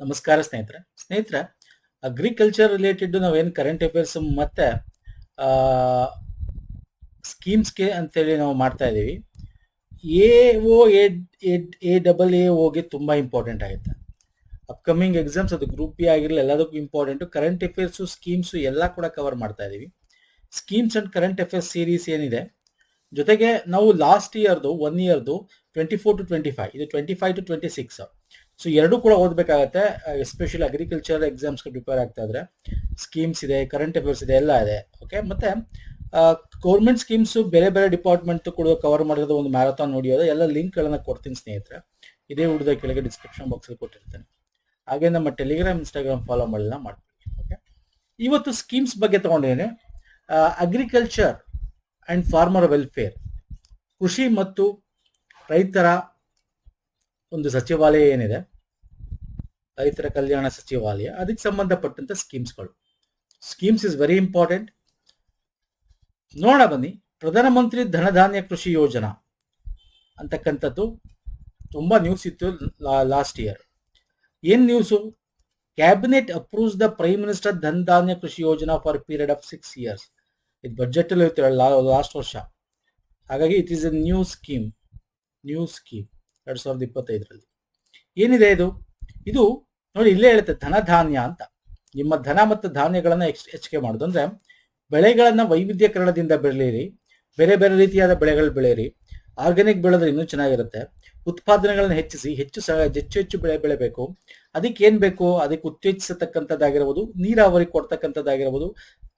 ನಮಸ್ಕಾರ ಸ್ನೇಹಿತರೆ agriculture related ನಾವೇನು ಕರೆಂಟ್ ಅಫೇರ್ಸ್ ಮತ್ತೆ ಸ್ಕೀಮ್ಸ್ಗೆ ಅಂತೇಳಿ ನಾವು ಮಾಡ್ತಾ ಇದ್ದೀವಿ. AO AAAಗೆ ತುಂಬ ಇಂಪಾರ್ಟೆಂಟ್ ಆಗುತ್ತೆ. ಅಪ್ಕಮಿಂಗ್ ಎಕ್ಸಾಮ್ಸ್ ಅದು ಗ್ರೂಪ್ ಬಿ ಆಗಿರಲಿ ಎಲ್ಲದಕ್ಕೂ ಇಂಪಾರ್ಟೆಂಟು. ಕರೆಂಟ್ ಅಫೇರ್ಸು ಸ್ಕೀಮ್ಸು ಎಲ್ಲ ಕೂಡ ಕವರ್ ಮಾಡ್ತಾ ಇದ್ದೀವಿ. Schemes and current affairs series ಏನಿದೆ, ಜೊತೆಗೆ ನಾವು ಲಾಸ್ಟ್ ಇಯರ್ದು 1 ಇಯರ್ದು 24 to 25, ಇದು 25 to 26. ಸೊ ಎರಡೂ ಕೂಡ ಓದಬೇಕಾಗತ್ತೆ, ಎಸ್ಪೆಷಲಿ ಅಗ್ರಿಕಲ್ಚರ್ ಎಕ್ಸಾಮ್ಸ್ಗೆ ಪ್ರಿಪೇರ್ ಆಗ್ತಾ ಇದ್ರೆ. ಸ್ಕೀಮ್ಸ್ ಇದೆ, ಕರೆಂಟ್ ಅಫೇರ್ಸ್ ಇದೆ, ಎಲ್ಲ ಇದೆ. ಓಕೆ, ಮತ್ತೆ ಗೌರ್ಮೆಂಟ್ ಸ್ಕೀಮ್ಸು ಬೇರೆ ಬೇರೆ ಡಿಪಾರ್ಟ್ಮೆಂಟ್ ಕೂಡ ಕವರ್ ಮಾಡಿರೋದು ಒಂದು ಮ್ಯಾರಥಾನ್ ನೋಡಿಯೋದು ಎಲ್ಲ ಲಿಂಕ್ಗಳನ್ನು ಕೊಡ್ತೀನಿ ಸ್ನೇಹಿತರೆ. ಇದೇ ಹುಡುಗ ಕೆಳಗೆ ಡಿಸ್ಕ್ರಿಪ್ಷನ್ ಬಾಕ್ಸಲ್ಲಿ ಕೊಟ್ಟಿರ್ತೇನೆ. ಹಾಗೆ ನಮ್ಮ ಟೆಲಿಗ್ರಾಮ್, ಇನ್ಸ್ಟಾಗ್ರಾಮ್ ಫಾಲೋ ಮಾಡಿಲ್ಲ ಮಾಡ್ತೀವಿ. ಓಕೆ, ಇವತ್ತು ಸ್ಕೀಮ್ಸ್ ಬಗ್ಗೆ ತಗೊಂಡಿದ್ದೇನೆ. ಅಗ್ರಿಕಲ್ಚರ್ ಅಂಡ್ ಫಾರ್ಮರ್ ವೆಲ್ಫೇರ್, ಕೃಷಿ ಮತ್ತು ರೈತರ ಒಂದು ಸಚಿವಾಲಯ ಏನಿದೆ, ರೈತರ ಕಲ್ಯಾಣ ಸಚಿವಾಲಯ, ಅದಕ್ಕೆ ಸಂಬಂಧಪಟ್ಟಂತ ಸ್ಕೀಮ್ಸ್ಗಳು. Schemes is very important. ನೋಡೋಣ ಬನ್ನಿ. ಪ್ರಧಾನಮಂತ್ರಿ ಧನಧಾನ್ಯ ಕೃಷಿ ಯೋಜನಾ ಅಂತಕ್ಕಂಥದ್ದು ತುಂಬಾ ನ್ಯೂಸ್ ಇತ್ತು ಲಾಸ್ಟ್ ಇಯರ್. ಏನ್ news? Cabinet approves the prime minister Dhandhanya Krishi Yojana for period of 6 years. ಇದು ಬಜೆಟ್ ಅಲ್ಲಿ ಇರುತ್ತೆ ಲಾಸ್ಟ್ ವರ್ಷ. ಹಾಗಾಗಿ it is a new scheme 2025ರಲ್ಲಿ. ಏನಿದೆ ಇದು ನೋಡಿ, ಇಲ್ಲೇ ಹೇಳುತ್ತೆ ಧನಧಾನ್ಯ ಅಂತ. ನಿಮ್ಮ ಧನ ಮತ್ತು ಧಾನ್ಯಗಳನ್ನ ಹೆಚ್ಚಿಗೆ ಮಾಡೋದು ಅಂದ್ರೆ ಬೆಳೆಗಳನ್ನ ವೈವಿಧ್ಯಕರಣದಿಂದ ಬೆಳೆಯಿರಿ, ಬೇರೆ ಬೇರೆ ರೀತಿಯಾದ ಬೆಳೆಗಳು ಬೆಳೆಯಿರಿ. ಆರ್ಗ್ಯಾನಿಕ್ ಬೆಳೆದ್ರೆ ಇನ್ನೂ ಚೆನ್ನಾಗಿರುತ್ತೆ. ಉತ್ಪಾದನೆಗಳನ್ನ ಹೆಚ್ಚಿಸಿ, ಹೆಚ್ಚು ಬೆಳೆ ಬೆಳೆಬೇಕು. ಅದಕ್ಕೆ ಏನ್ ಬೇಕು? ಅದಕ್ಕೆ ಉತ್ತೇಜಿಸತಕ್ಕಂಥದ್ದಾಗಿರ್ಬೋದು, ನೀರಾವರಿ ಕೊಡ್ತಕ್ಕಂಥದ್ದಾಗಿರ್ಬೋದು,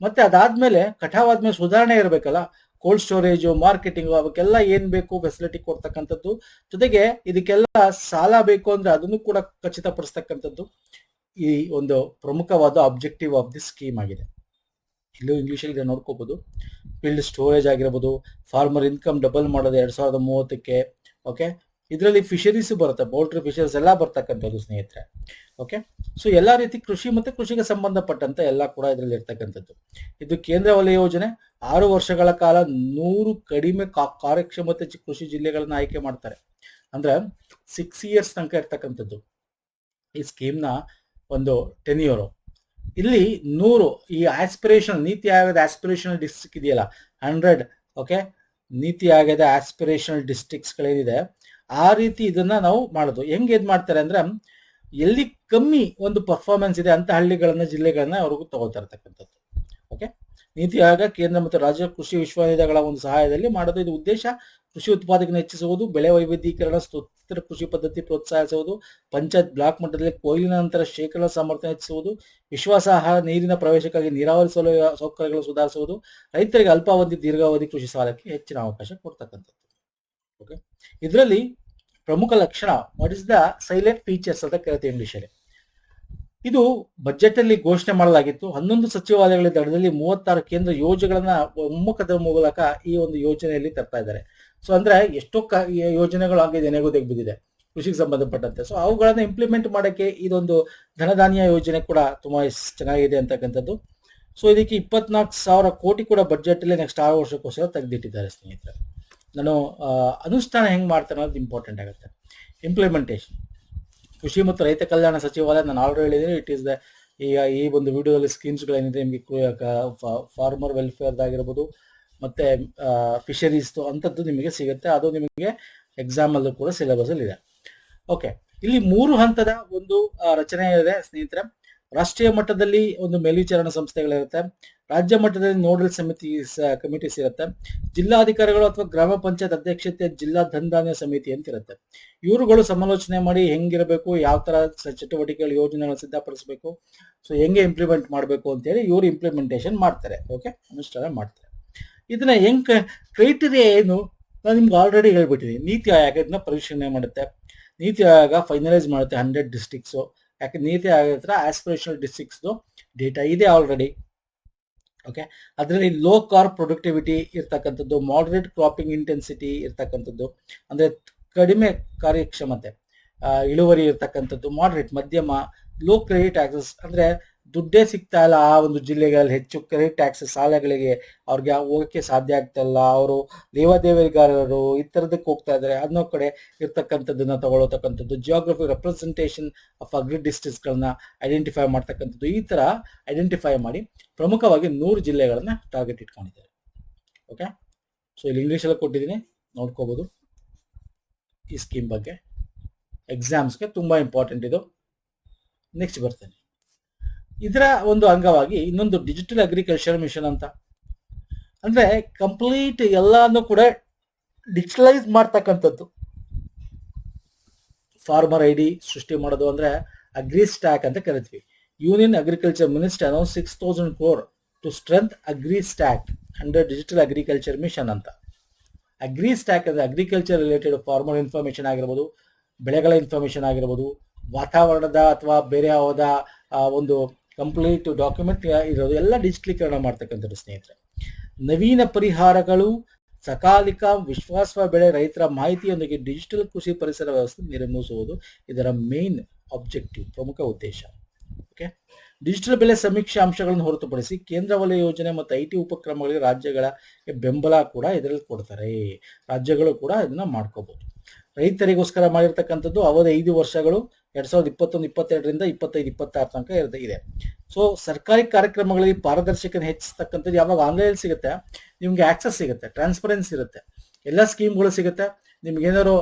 ಮತ್ತೆ ಅದಾದ್ಮೇಲೆ ಕಟಾವಾದ್ಮೇಲೆ ಸುಧಾರಣೆ ಇರಬೇಕಲ್ಲ, ಕೋಲ್ಡ್ ಸ್ಟೋರೇಜು, ಮಾರ್ಕೆಟಿಂಗು, ಅವಕ್ಕೆಲ್ಲ ಏನ್ ಬೇಕು ಫೆಸಿಲಿಟಿ ಕೊಡ್ತಕ್ಕಂಥದ್ದು. ಜೊತೆಗೆ ಇದಕ್ಕೆಲ್ಲ ಸಾಲ ಬೇಕು ಅಂದ್ರೆ ಅದನ್ನು ಕೂಡ ಖಚಿತಪಡಿಸ್ತಕ್ಕಂಥದ್ದು ಈ ಒಂದು ಪ್ರಮುಖವಾದ ಆಬ್ಜೆಕ್ಟಿವ್ ಆಫ್ ದಿ ಸ್ಕೀಮ್ ಆಗಿದೆ. ಇಲ್ಲೂ ಇಂಗ್ಲಿಷಲ್ಲಿ ನೋಡ್ಕೋಬಹುದು. ಫೀಲ್ಡ್ ಸ್ಟೋರೇಜ್ ಆಗಿರ್ಬೋದು, ಫಾರ್ಮರ್ ಇನ್ಕಮ್ ಡಬಲ್ ಮಾಡೋದು 2030ಕ್ಕೆ. ಓಕೆ, ಇದರಲ್ಲಿ ಫಿಶರೀಸ್ ಬರುತ್ತೆ, ಪೌಲ್ಟ್ರಿ ಫಿಶರ್ಸ್ ಎಲ್ಲ ಬರ್ತಕ್ಕಂಥದ್ದು ಸ್ನೇಹಿತರೆ. ಓಕೆ, ಸೊ ಎಲ್ಲಾ ರೀತಿ ಕೃಷಿ ಮತ್ತೆ ಕೃಷಿಗೆ ಸಂಬಂಧಪಟ್ಟಂತ ಎಲ್ಲ ಕೂಡ ಇದರಲ್ಲಿ ಇರ್ತಕ್ಕಂಥದ್ದು. ಇದು ಕೇಂದ್ರ ವಲಯ ಯೋಜನೆ. 6 ವರ್ಷಗಳ ಕಾಲ 100 ಕಡಿಮೆ ಕಾರ್ಯಕ್ಷಮತೆ ಕೃಷಿ ಜಿಲ್ಲೆಗಳನ್ನ ಆಯ್ಕೆ ಮಾಡ್ತಾರೆ. ಅಂದ್ರೆ 6 years ತನಕ ಇರ್ತಕ್ಕಂಥದ್ದು ಈ ಸ್ಕೀಮ್ನ ಒಂದು ಟೆನ್ಯೂರ್. ಇಲ್ಲಿ 100 ಈ ಆಸ್ಪಿರೇಷನ್ ನೀತಿ ಆಯೋಗದ ಆಸ್ಪಿರೇಷನಲ್ ಡಿಸ್ಟ್ರಿಕ್ಟ್ ಇದೆಯಲ್ಲ, 100. ಓಕೆ, ನೀತಿ ಆಯೋಗದ ಆಸ್ಪಿರೇಷನಲ್ ಡಿಸ್ಟ್ರಿಕ್ಟ್ಸ್ಗಳೇನಿದೆ ಆ ರೀತಿ ಇದನ್ನ ನಾವು ಮಾಡೋದು. ಹೆಂಗೆ ಇದು ಮಾಡ್ತಾರೆ ಅಂದ್ರೆ, ಎಲ್ಲಿ ಕಮ್ಮಿ ಒಂದು ಪರ್ಫಾರ್ಮೆನ್ಸ್ ಇದೆ ಅಂತ ಹಳ್ಳಿಗಳನ್ನ, ಜಿಲ್ಲೆಗಳನ್ನ ಅವ್ರಿಗೂ ತಗೋತಾ ಇರ್ತಕ್ಕಂಥದ್ದು. ಓಕೆ, ನೀತಿ ಆಯೋಗ ಕೇಂದ್ರ ಮತ್ತು ರಾಜ್ಯ ಕೃಷಿ ವಿಶ್ವವಿದ್ಯಾಲಯಗಳ ಒಂದು ಸಹಾಯದಲ್ಲಿ ಮಾಡೋದು. ಇದು ಉದ್ದೇಶ ಕೃಷಿ ಉತ್ಪಾದನೆ ಹೆಚ್ಚಿಸುವುದು, ಬೆಳೆ ವೈವಿಧ್ಯೀಕರಣ, ಸುಸ್ಥಿರ ಕೃಷಿ ಪದ್ಧತಿ ಪ್ರೋತ್ಸಾಹಿಸುವುದು, ಪಂಚಾಯತ್ ಬ್ಲಾಕ್ ಮಟ್ಟದಲ್ಲಿ ಕೊಯ್ಲಿನ ನಂತರ ಶೇಖರಣಾ ಸಾಮರ್ಥ್ಯ ಹೆಚ್ಚಿಸುವುದು, ವಿಶ್ವಾಸಾರ್ಹ ನೀರಿನ ಪ್ರವೇಶಕ್ಕಾಗಿ ನೀರಾವರಿ ಸೌಕರ್ಯಗಳು ಸುಧಾರಿಸುವುದು, ರೈತರಿಗೆ ಅಲ್ಪಾವಧಿ ದೀರ್ಘಾವಧಿ ಕೃಷಿ ಸಾಲಕ್ಕೆ ಹೆಚ್ಚಿನ ಅವಕಾಶ ಕೊಡ್ತಕ್ಕಂಥದ್ದು. ಓಕೆ, ಇದರಲ್ಲಿ ಪ್ರಮುಖ ಲಕ್ಷಣ, what is the silent features ಅಂತ ಕರೀತೀವಿ ಇಂಗ್ಲಿಷಲ್ಲಿ. ಇದು ಬಜೆಟ್ ಅಲ್ಲಿ ಘೋಷಣೆ ಮಾಡಲಾಗಿತ್ತು. 11 ಸಚಿವಾಲಯಗಳ ದಡದಲ್ಲಿ 36 ಕೇಂದ್ರ ಯೋಜನೆಗಳನ್ನ ಒಮ್ಮುಖದ ಮೂಲಕ ಈ ಒಂದು ಯೋಜನೆಯಲ್ಲಿ ತರ್ತಾ ಇದ್ದಾರೆ. ಸೊ ಅಂದ್ರೆ ಎಷ್ಟೋ ಯೋಜನೆಗಳು ಆಗಿದೆ, ನೆನೆಗೂ ತೆಗೆದಿದೆ ಕೃಷಿಗೆ ಸಂಬಂಧಪಟ್ಟಂತೆ. ಸೊ ಅವುಗಳನ್ನ ಇಂಪ್ಲಿಮೆಂಟ್ ಮಾಡಕ್ಕೆ ಇದೊಂದು ಧನಧಾನ್ಯ ಯೋಜನೆ ಕೂಡ ತುಂಬಾ ಚೆನ್ನಾಗಿದೆ ಅಂತಕ್ಕಂಥದ್ದು. ಸೊ ಇದಕ್ಕೆ 24,000 ಕೋಟಿ ಕೂಡ ಬಜೆಟ್ ಅಲ್ಲಿ ನೆಕ್ಸ್ಟ್ 6 ವರ್ಷಕ್ಕೋಸ್ಕರ ತೆಗೆದಿಟ್ಟಿದ್ದಾರೆ ಸ್ನೇಹಿತರೆ. ನಾನು ಅನುಷ್ಠಾನ ಹೆಂಗ್ ಮಾಡ್ತಾರೆ ಅನ್ನೋದು ಇಂಪಾರ್ಟೆಂಟ್ ಆಗುತ್ತೆ. ಇಂಪ್ಲಿಮೆಂಟೇಷನ್, ಕೃಷಿ ಮತ್ತು ರೈತ ಕಲ್ಯಾಣ ಸಚಿವಾಲಯ, ನಾನು ಆಲ್ರೆಡಿ ಹೇಳಿದ್ದೀನಿ, ಇಟ್ ಈಸ್ ದ ಈಗ ಈ ಒಂದು ವಿಡಿಯೋದಲ್ಲಿ ಸ್ಕೀಮ್ಸ್ಗಳೇನಿದೆ ನಿಮಗೆ ಫಾರ್ಮರ್ ವೆಲ್ಫೇರ್ದಾಗಿರ್ಬೋದು ಮತ್ತೆ ಫಿಶರೀಸ್ ಅಂಥದ್ದು ನಿಮಗೆ ಸಿಗುತ್ತೆ. ಅದು ನಿಮಗೆ ಎಕ್ಸಾಮ್ ಅಲ್ಲೂ ಕೂಡ ಸಿಲೆಬಸ್ ಅಲ್ಲಿ ಇದೆ. ಓಕೆ, ಇಲ್ಲಿ 3 ಹಂತದ ಒಂದು ರಚನೆ ಇದೆ ಸ್ನೇಹಿತರೆ. ರಾಷ್ಟ್ರೀಯ ಮಟ್ಟದಲ್ಲಿ ಒಂದು ಮೇಲ್ವಿಚಾರಣಾ ಸಂಸ್ಥೆಗಳಿರುತ್ತೆ, ರಾಜ್ಯ ಮಟ್ಟದಲ್ಲಿ ನೋಡಲ್ ಕಮಿಟೀಸ್ ಇರುತ್ತೆ, ಜಿಲ್ಲಾಧಿಕಾರಿಗಳು ಅಥವಾ ಗ್ರಾಮ ಪಂಚಾಯತ್ ಅಧ್ಯಕ್ಷತೆ ಜಿಲ್ಲಾ ಧನಧಾನ್ಯ ಸಮಿತಿ ಅಂತ ಇರುತ್ತೆ. ಇವರುಗಳು ಸಮಾಲೋಚನೆ ಮಾಡಿ ಹೆಂಗಿರಬೇಕು, ಯಾವ ತರ ಚಟುವಟಿಕೆಗಳು, ಯೋಜನೆಗಳನ್ನು ಸಿದ್ಧಪಡಿಸಬೇಕು, ಸೊ ಹೆಂಗೆ ಇಂಪ್ಲಿಮೆಂಟ್ ಮಾಡಬೇಕು ಅಂತೇಳಿ ಇವರು ಇಂಪ್ಲಿಮೆಂಟೇಷನ್ ಮಾಡ್ತಾರೆ. ಓಕೆ, ಅನುಷ್ಠಾನ ಮಾಡ್ತಾರೆ. ಇದನ್ನ ಹೆಂಗ್ ಕ್ರೈಟೀರಿಯಾ ಏನು ನಾನು ನಿಮ್ಗೆ ಆಲ್ರೆಡಿ ಹೇಳ್ಬಿಟ್ಟಿದ್ದೀನಿ. ನೀತಿ ಆಯೋಗ ಇದನ್ನ ಪರಿಶೀಲನೆ ಮಾಡುತ್ತೆ. ನೀತಿ ಆಯೋಗ ಫೈನಲೈಸ್ ಮಾಡುತ್ತೆ 100 ಡಿಸ್ಟ್ರಿಕ್ಟ್ಸು. ಯಾಕೆ ನೀತಿ ಆಯೋಗ ಹತ್ರ ಆಸ್ಪಿರೇಷನಲ್ ಡಿಸ್ಟ್ರಿಕ್ಟ್ಸ್ದು ಡೇಟಾ ಇದೆ ಆಲ್ರೆಡಿ. ಓಕೆ, ಅದರಲ್ಲಿ ಲೋ ಕಾರ್ಪ್ ಪ್ರೊಡಕ್ಟಿವಿಟಿ ಇರ್ತಕ್ಕಂಥದ್ದು, ಮಾಡರೇಟ್ ಕ್ರಾಪಿಂಗ್ ಇಂಟೆನ್ಸಿಟಿ ಇರ್ತಕ್ಕಂಥದ್ದು, ಅಂದ್ರೆ ಕಡಿಮೆ ಕಾರ್ಯಕ್ಷಮತೆ ಇಳುವರಿ ಇರ್ತಕ್ಕಂಥದ್ದು, ಮಾಡರೇಟ್ ಮಧ್ಯಮ, ಲೋ ಕ್ರೆಡಿಟ್ ಆಕ್ಸೆಸ್ ಅಂದ್ರೆ ದುಡ್ಡೇ ಸಿಗ್ತಾ ಇಲ್ಲ ಆ ಒಂದು ಜಿಲ್ಲೆಗಳಲ್ಲಿ, ಹೆಚ್ಚು ಕ್ರೆಡಿಟ್ ಟ್ಯಾಕ್ಸ್ ಸಾಲಗಳಿಗೆ ಅವ್ರಿಗೆ ಹೋಗಕ್ಕೆ ಸಾಧ್ಯ ಆಗ್ತಾ ಇಲ್ಲ, ಅವರು ಲೇವಾದೇವಿಗಾರರು ಈ ಥರದಕ್ಕೆ ಹೋಗ್ತಾ ಇದ್ದಾರೆ. ಅನ್ನೋ ಕಡೆ ಇರ್ತಕ್ಕಂಥದ್ದನ್ನ ತಗೊಳ್ಳತಕ್ಕಂಥದ್ದು, ಜಿಯೋಗ್ರಫಿ ರೆಪ್ರೆಸೆಂಟೇಷನ್ ಆಫ್ ಅಗ್ರಿ ಡಿಸ್ಟ್ರಿಕ್ಟ್ಸ್ಗಳನ್ನ ಐಡೆಂಟಿಫೈ ಮಾಡ್ತಕ್ಕಂಥದ್ದು, ಈ ಥರ ಐಡೆಂಟಿಫೈ ಮಾಡಿ ಪ್ರಮುಖವಾಗಿ 100 ಜಿಲ್ಲೆಗಳನ್ನ ಟಾರ್ಗೆಟ್ ಇಟ್ಕೊಂಡಿದ್ದಾರೆ. ಓಕೆ, ಸೊ ಇಲ್ಲಿ ಇಂಗ್ಲೀಷಲ್ಲಿ ಕೊಟ್ಟಿದ್ದೀನಿ, ನೋಡ್ಕೋಬೋದು ಈ ಸ್ಕೀಮ್ ಬಗ್ಗೆ. ಎಕ್ಸಾಮ್ಸ್ಗೆ ತುಂಬ ಇಂಪಾರ್ಟೆಂಟ್ ಇದು. ನೆಕ್ಸ್ಟ್ ಬರ್ತೇನೆ. ಇದರ ಒಂದು ಅಂಗವಾಗಿ ಇನ್ನೊಂದು ಡಿಜಿಟಲ್ ಅಗ್ರಿಕಲ್ಚರ್ ಮಿಷನ್ ಅಂತ, ಅಂದ್ರೆ ಕಂಪ್ಲೀಟ್ ಎಲ್ಲಾನು ಕೂಡ ಡಿಜಿಟಲೈಸ್ ಮಾಡ್ತಕ್ಕಂಥದ್ದು. ಫಾರ್ಮರ್ ಐಡಿ ಸೃಷ್ಟಿ ಮಾಡೋದು ಅಂದ್ರೆ ಅಗ್ರಿ ಸ್ಟ್ಯಾಕ್ ಅಂತ ಕರಿತೀವಿ. Union agriculture minister announce 6,000 crore to strength agri stack under digital agriculture mission ಅಂತ. ಅಗ್ರಿ ಸ್ಟ್ಯಾಕ್ ಅಂದ್ರೆ ಅಗ್ರಿಕಲ್ಚರ್ ರಿಲೇಟೆಡ್ ಫಾರ್ಮರ್ ಇನ್ಫಾರ್ಮೇಶನ್ ಆಗಿರ್ಬೋದು, ಬೆಳೆಗಳ ಇನ್ಫಾರ್ಮೇಶನ್ ಆಗಿರ್ಬೋದು, ವಾತಾವರಣದ ಅಥವಾ ಬೇರೆ ಯಾವುದ ಒಂದು ಕಂಪ್ಲೀಟ್ ಡಾಕ್ಯುಮೆಂಟ್ ಇರೋದು ಎಲ್ಲ ಡಿಜಿಟಲೀಕರಣ ಮಾಡ್ತಕ್ಕಂಥದ್ದು ಸ್ನೇಹಿತರೆ. ನವೀನ ಪರಿಹಾರಗಳು, ಸಕಾಲಿಕ ವಿಶ್ವಾಸ ಬೆಳೆ ರೈತರ ಮಾಹಿತಿಯೊಂದಿಗೆ ಡಿಜಿಟಲ್ ಕೃಷಿ ಪರಿಸರ ವ್ಯವಸ್ಥೆ ನಿರ್ಮಿಸುವುದು ಇದರ ಮೇನ್ ಆಬ್ಜೆಕ್ಟಿವ್, ಪ್ರಮುಖ ಉದ್ದೇಶ. ಓಕೆ, ಡಿಜಿಟಲ್ ಬೆಲೆ ಸಮೀಕ್ಷೆ ಅಂಶಗಳನ್ನು ಹೊರತುಪಡಿಸಿ ಕೇಂದ್ರ ವಲಯ ಯೋಜನೆ ಮತ್ತು ಐಟಿ ಉಪಕ್ರಮಗಳಿಗೆ ರಾಜ್ಯಗಳ ಬೆಂಬಲ ಕೂಡ ಇದರಲ್ಲಿ ಕೊಡ್ತಾರೆ. ರಾಜ್ಯಗಳು ಕೂಡ ಇದನ್ನ ಮಾಡ್ಕೋಬಹುದು. ರೈತರಿಗೋಸ್ಕರ ಮಾಡಿರ್ತಕ್ಕಂಥದ್ದು ಅವಧಿ 5 ವರ್ಷಗಳು 2021-22ರಿಂದ 25-26 ತನಕ ಇದೆ. ಸೊ ಸರ್ಕಾರಿ ಕಾರ್ಯಕ್ರಮಗಳಲ್ಲಿ ಪಾರದರ್ಶಕತೆ ಹೆಚ್ಚಿಸ್ತಕ್ಕಂಥದ್ದು ಯಾವಾಗ ಆನ್ಲೈನ್ ಸಿಗುತ್ತೆ, ನಿಮ್ಗೆ ಆಕ್ಸೆಸ್ ಸಿಗುತ್ತೆ, ಟ್ರಾನ್ಸ್ಪರೆನ್ಸಿ ಇರುತ್ತೆ, ಎಲ್ಲ ಸ್ಕೀಮ್ಗಳು ಸಿಗುತ್ತೆ. ನಿಮ್ಗೆ ಏನಾದ್ರು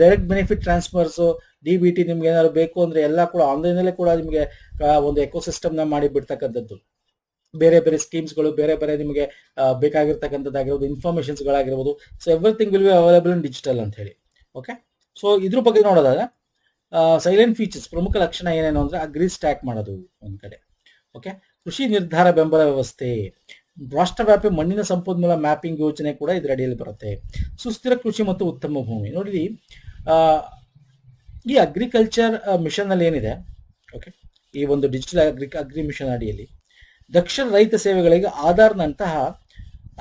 ಡೈರೆಕ್ಟ್ ಬೆನಿಫಿಟ್ ಟ್ರಾನ್ಸ್ಫರ್ಸ್, DBT ನಿಮ್ಗೆ ಏನಾದ್ರು ಬೇಕು ಅಂದ್ರೆ ಎಲ್ಲ ಕೂಡ ಆನ್ಲೈನಲ್ಲೇ ಕೂಡ ನಿಮಗೆ ಒಂದು ಎಕೋಸಿಸ್ಟಮ್ನ ಮಾಡಿ ಬಿಡ್ತಕ್ಕಂಥದ್ದು. ಬೇರೆ ಬೇರೆ ಸ್ಕೀಮ್ಸ್ಗಳು, ಬೇರೆ ಬೇರೆ ನಿಮಗೆ ಬೇಕಾಗಿರ್ತಕ್ಕಂಥದ್ದಾಗಿರ್ಬೋದು, ಇನ್ಫಾರ್ಮೇಶನ್ಸ್ಗಳಾಗಿರ್ಬೋದು. So everything will be available in digital ಅಂತ ಹೇಳಿ. ಓಕೆ, ಸೊ ಇದ್ರ ಬಗ್ಗೆ ನೋಡೋದಾದ್ರೆ ಸೈಲೆಂಟ್ ಫೀಚರ್ಸ್, ಪ್ರಮುಖ ಲಕ್ಷಣ ಏನೇನು ಅಂದ್ರೆ ಅಗ್ರಿ ಸ್ಟ್ಯಾಕ್ ಮಾಡೋದು ಒಂದ್ ಕಡೆ. ಓಕೆ, ಕೃಷಿ ನಿರ್ಧಾರ ಬೆಂಬಲ ವ್ಯವಸ್ಥೆ, ರಾಷ್ಟ್ರವ್ಯಾಪಿ ಮಣ್ಣಿನ ಸಂಪನ್ಮೂಲ ಮ್ಯಾಪಿಂಗ್ ಯೋಜನೆ ಕೂಡ ಇದರ ಅಡಿಯಲ್ಲಿ ಬರುತ್ತೆ. ಸುಸ್ಥಿರ ಕೃಷಿ ಮತ್ತು ಉತ್ತಮ ಭೂಮಿ. ನೋಡಿ, ಈ ಅಗ್ರಿಕಲ್ಚರ್ ಮಿಷನ್ ಅಲ್ಲಿ ಏನಿದೆ, ಓಕೆ, ಈ ಒಂದು ಡಿಜಿಟಲ್ ಅಗ್ರಿ ಮಿಷನ್ ಅಡಿಯಲ್ಲಿ ದಕ್ಷ ರೈತ ಸೇವೆಗಳಿಗೆ ಆಧಾರ್ನಂತಹ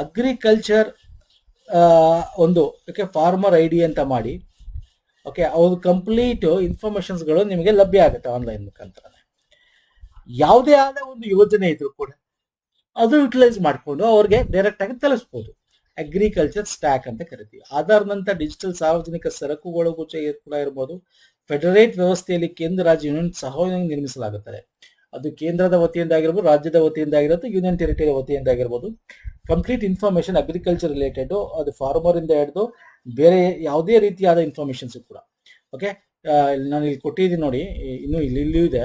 ಅಗ್ರಿಕಲ್ಚರ್ ಒಂದು ಫಾರ್ಮರ್ ಐಡಿ ಅಂತ ಮಾಡಿ, ಓಕೆ, ಅವ್ರ ಕಂಪ್ಲೀಟ್ ಇನ್ಫಾರ್ಮೇಶನ್ಸ್ಗಳು ನಿಮಗೆ ಲಭ್ಯ ಆಗುತ್ತೆ ಆನ್ಲೈನ್ ಮುಖಾಂತರ. ಯಾವುದೇ ಆದ ಒಂದು ಯೋಜನೆ ಇದ್ರು ಕೂಡ ಅದು ಯುಟಿಲೈಸ್ ಮಾಡಿಕೊಂಡು ಅವ್ರಿಗೆ ಡೈರೆಕ್ಟ್ ಆಗಿ ತಲುಪಿಸಬಹುದು. ಅಗ್ರಿಕಲ್ಚರ್ ಸ್ಟ್ಯಾಕ್ ಅಂತ ಕರಿತೀವಿ. ಆಧಾರ್ನಂತ ಡಿಜಿಟಲ್ ಸಾರ್ವಜನಿಕ ಸರಕುಗಳು ಕೂಡ ಇರ್ಬೋದು. ಫೆಡರೇಟ್ ವ್ಯವಸ್ಥೆಯಲ್ಲಿ ಕೇಂದ್ರ ರಾಜ್ಯ ಯೂನಿಯನ್ ಸಹಯೋಗ ನಿರ್ಮಿಸಲಾಗುತ್ತದೆ. ಅದು ಕೇಂದ್ರದ ವತಿಯಿಂದ ಆಗಿರ್ಬೋದು, ರಾಜ್ಯದ ವತಿಯಿಂದ ಆಗಿರೋದು, ಯೂನಿಯನ್ ಟೆರಿಟರಿ ವತಿಯಿಂದ ಆಗಿರ್ಬೋದು. ಕಂಪ್ಲೀಟ್ ಇನ್ಫಾರ್ಮೇಶನ್ ಅಗ್ರಿಕಲ್ಚರ್ ರಿಲೇಟೆಡ್, ಅದು ಫಾರ್ಮರ್ ಇಂದ ಹಿಡಿದು ಬೇರೆ ಯಾವುದೇ ರೀತಿಯಾದ ಇನ್ಫಾರ್ಮೇಶನ್ಸ್ ಕೂಡ. ಓಕೆ, ನಾನು ಇಲ್ಲಿ ಕೊಟ್ಟಿದ್ದೀನಿ ನೋಡಿ, ಇನ್ನು ಇಲ್ಲಿ ಇದೆ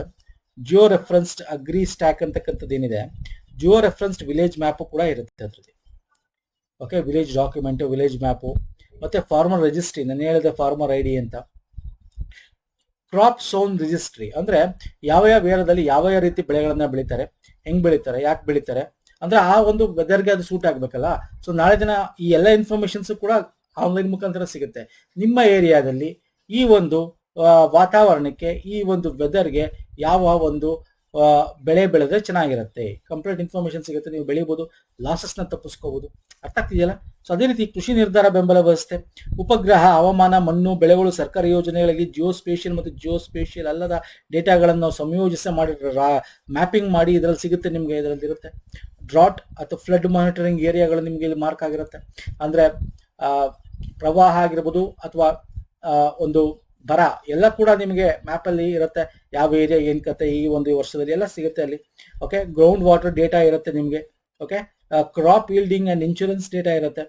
ಜಿಯೋ ರೆಫರೆನ್ಸ್ಡ್ ಅಗ್ರಿ ಸ್ಟ್ಯಾಕ್ ಅಂತಕ್ಕಂಥದ್ದು ಏನಿದೆ, ಜಿಯೋ ರೆಫರೆನ್ಸ್ಡ್ ವಿಲೇಜ್ ಮ್ಯಾಪ್ ಕೂಡ ಇರುತ್ತೆ ಅದ್ರಲ್ಲಿ. Okay, village document, village map, ಮತ್ತೆ ಫಾರ್ಮರ್ ರಿಜಿಸ್ಟ್ರಿ, ನಾನು ಹೇಳಿದೆ ಫಾರ್ಮರ್ ಐಡಿ ಅಂತ. ಕ್ರಾಪ್ ಝೋನ್ ರಿಜಿಸ್ಟ್ರಿ ಅಂದ್ರೆ ಯಾವ ಏರಿಯಾದಲ್ಲಿ ಯಾವ ರೀತಿ ಬೆಳೆಗಳನ್ನ ಬೆಳೀತಾರೆ, ಹೆಂಗ್ ಬೆಳೀತಾರೆ, ಯಾಕೆ ಬೆಳೀತಾರೆ ಅಂದ್ರೆ ಆ ಒಂದು ವೆದರ್ಗೆ ಅದು ಸೂಟ್ ಆಗ್ಬೇಕಲ್ಲ. ಸೊ ನಾಳೆ ದಿನ ಈ ಎಲ್ಲ ಇನ್ಫಾರ್ಮೇಶನ್ಸ್ ಕೂಡ ಆನ್ಲೈನ್ ಮುಖಾಂತರ ಸಿಗುತ್ತೆ. ನಿಮ್ಮ ಏರಿಯಾದಲ್ಲಿ ಈ ಒಂದು ವಾತಾವರಣಕ್ಕೆ, ಈ ಒಂದು ವೆದರ್ಗೆ ಯಾವ ಒಂದು ಬೆಳೆ ಬೆಳೆದ್ರೆ ಚೆನ್ನಾಗಿರುತ್ತೆ, ಕಂಪ್ಲೀಟ್ ಇನ್ಫಾರ್ಮೇಶನ್ ಸಿಗುತ್ತೆ. ನೀವು ಬೆಳಿಬಹುದು, ಲಾಸಸ್ನ ತಪ್ಪಿಸ್ಕೋಬಹುದು. ಅರ್ಥ ಆಗ್ತಿದೆಯಲ್ಲ? ಸೊ ಅದೇ ರೀತಿ ಕೃಷಿ ನಿರ್ಧಾರ ಬೆಂಬಲ ವ್ಯವಸ್ಥೆ, ಉಪಗ್ರಹ, ಹವಾಮಾನ, ಮಣ್ಣು, ಬೆಳೆಗಳು, ಸರ್ಕಾರಿ ಯೋಜನೆಗಳಿಗೆ ಜಿಯೋಸ್ಪೇಷಿಯಲ್ ಮತ್ತು ಜಿಯೋಸ್ಪೇಷಿಯಲ್ ಅಲ್ಲದ ಡೇಟಾಗಳನ್ನು ನಾವು ಸಂಯೋಜಿಸಿ ಮಾಡಿ ಮ್ಯಾಪಿಂಗ್ ಮಾಡಿ ಇದರಲ್ಲಿ ಸಿಗುತ್ತೆ ನಿಮಗೆ. ಇದರಲ್ಲಿ ಇರುತ್ತೆ ಡ್ರಾಟ್ ಅಥವಾ ಫ್ಲಡ್ ಮಾನಿಟರಿಂಗ್ ಏರಿಯಾಗಳು ನಿಮಗೆ ಇಲ್ಲಿ ಮಾರ್ಕ್ ಆಗಿರುತ್ತೆ. ಅಂದ್ರೆ ಪ್ರವಾಹ ಆಗಿರ್ಬೋದು ಅಥವಾ ಒಂದು ಬರ ಎಲ್ಲ ಕೂಡ ನಿಮಗೆ ಮ್ಯಾಪ್ ಅಲ್ಲಿ ಇರುತ್ತೆ. ಯಾವ ಏರಿಯಾ ಏನ್ ಕತೆ ಈ ಒಂದು ವರ್ಷದಲ್ಲಿ ಎಲ್ಲ ಸಿಗುತ್ತೆ ಅಲ್ಲಿ. ಓಕೆ, ಗ್ರೌಂಡ್ ವಾಟರ್ ಡೇಟಾ ಇರುತ್ತೆ ನಿಮಗೆ. Okay, crop yielding and insurance data ಇರುತ್ತೆ.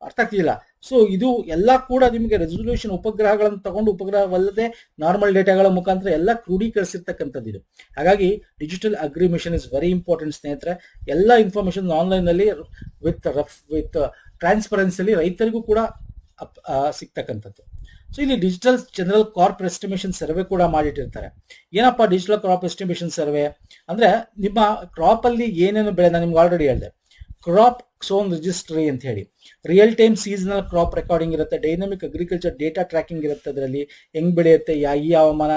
ಅರ್ಥ ಆಗ್ತಿಲ್ಲ? ಸೊ ಇದು ಎಲ್ಲ ಕೂಡ ನಿಮಗೆ ರೆಸಲ್ಯೂಷನ್ ಉಪಗ್ರಹಗಳನ್ನು ತಗೊಂಡು, ಉಪಗ್ರಹವಲ್ಲದೆ ನಾರ್ಮಲ್ ಡೇಟಾಗಳ ಮುಖಾಂತರ ಎಲ್ಲ ಕ್ರೋಢೀಕರಿಸಿರ್ತಕ್ಕಂಥದ್ದು ಇದು. ಹಾಗಾಗಿ digital agri mission is very important ಸ್ನೇಹಿತರೆ. ಎಲ್ಲ ಇನ್ಫಾರ್ಮೇಶನ್ ಆನ್ಲೈನ್ ನಲ್ಲಿ ವಿತ್ ಟ್ರಾನ್ಸ್ಪರೆನ್ಸಿಲಿ ರೈತರಿಗೂ ಕೂಡ ಸಿಗ್ತಕ್ಕಂಥದ್ದು. ಸೊ ಇಲ್ಲಿ digital general crop estimation survey ಕೂಡ ಮಾಡಿಟ್ಟಿರ್ತಾರೆ. ಏನಪ್ಪಾ ಡಿಜಿಟಲ್ ಕ್ರಾಪ್ ಎಸ್ಟಿಮೇಷನ್ ಸರ್ವೆ ಅಂದ್ರೆ, ನಿಮ್ಮ ಕ್ರಾಪ್ ಅಲ್ಲಿ ಏನೇನು ಬೆಳೆ, ನಾನು ನಿಮ್ಗೆ ಆಲ್ರೆಡಿ ಹೇಳಿದೆ, ಕ್ರಾಪ್ ಝೋನ್ ರಿಜಿಸ್ಟ್ರಿ ಅಂತ ಹೇಳಿ, real time seasonal crop recording ಇರುತ್ತೆ, ಡೈನಮಿಕ್ ಅಗ್ರಿಕಲ್ಚರ್ ಡೇಟಾ ಟ್ರ್ಯಾಕಿಂಗ್ ಇರುತ್ತೆ. ಅದರಲ್ಲಿ ಹೆಂಗ್ ಬೆಳೆಯುತ್ತೆ, ಈ ಹವಾಮಾನ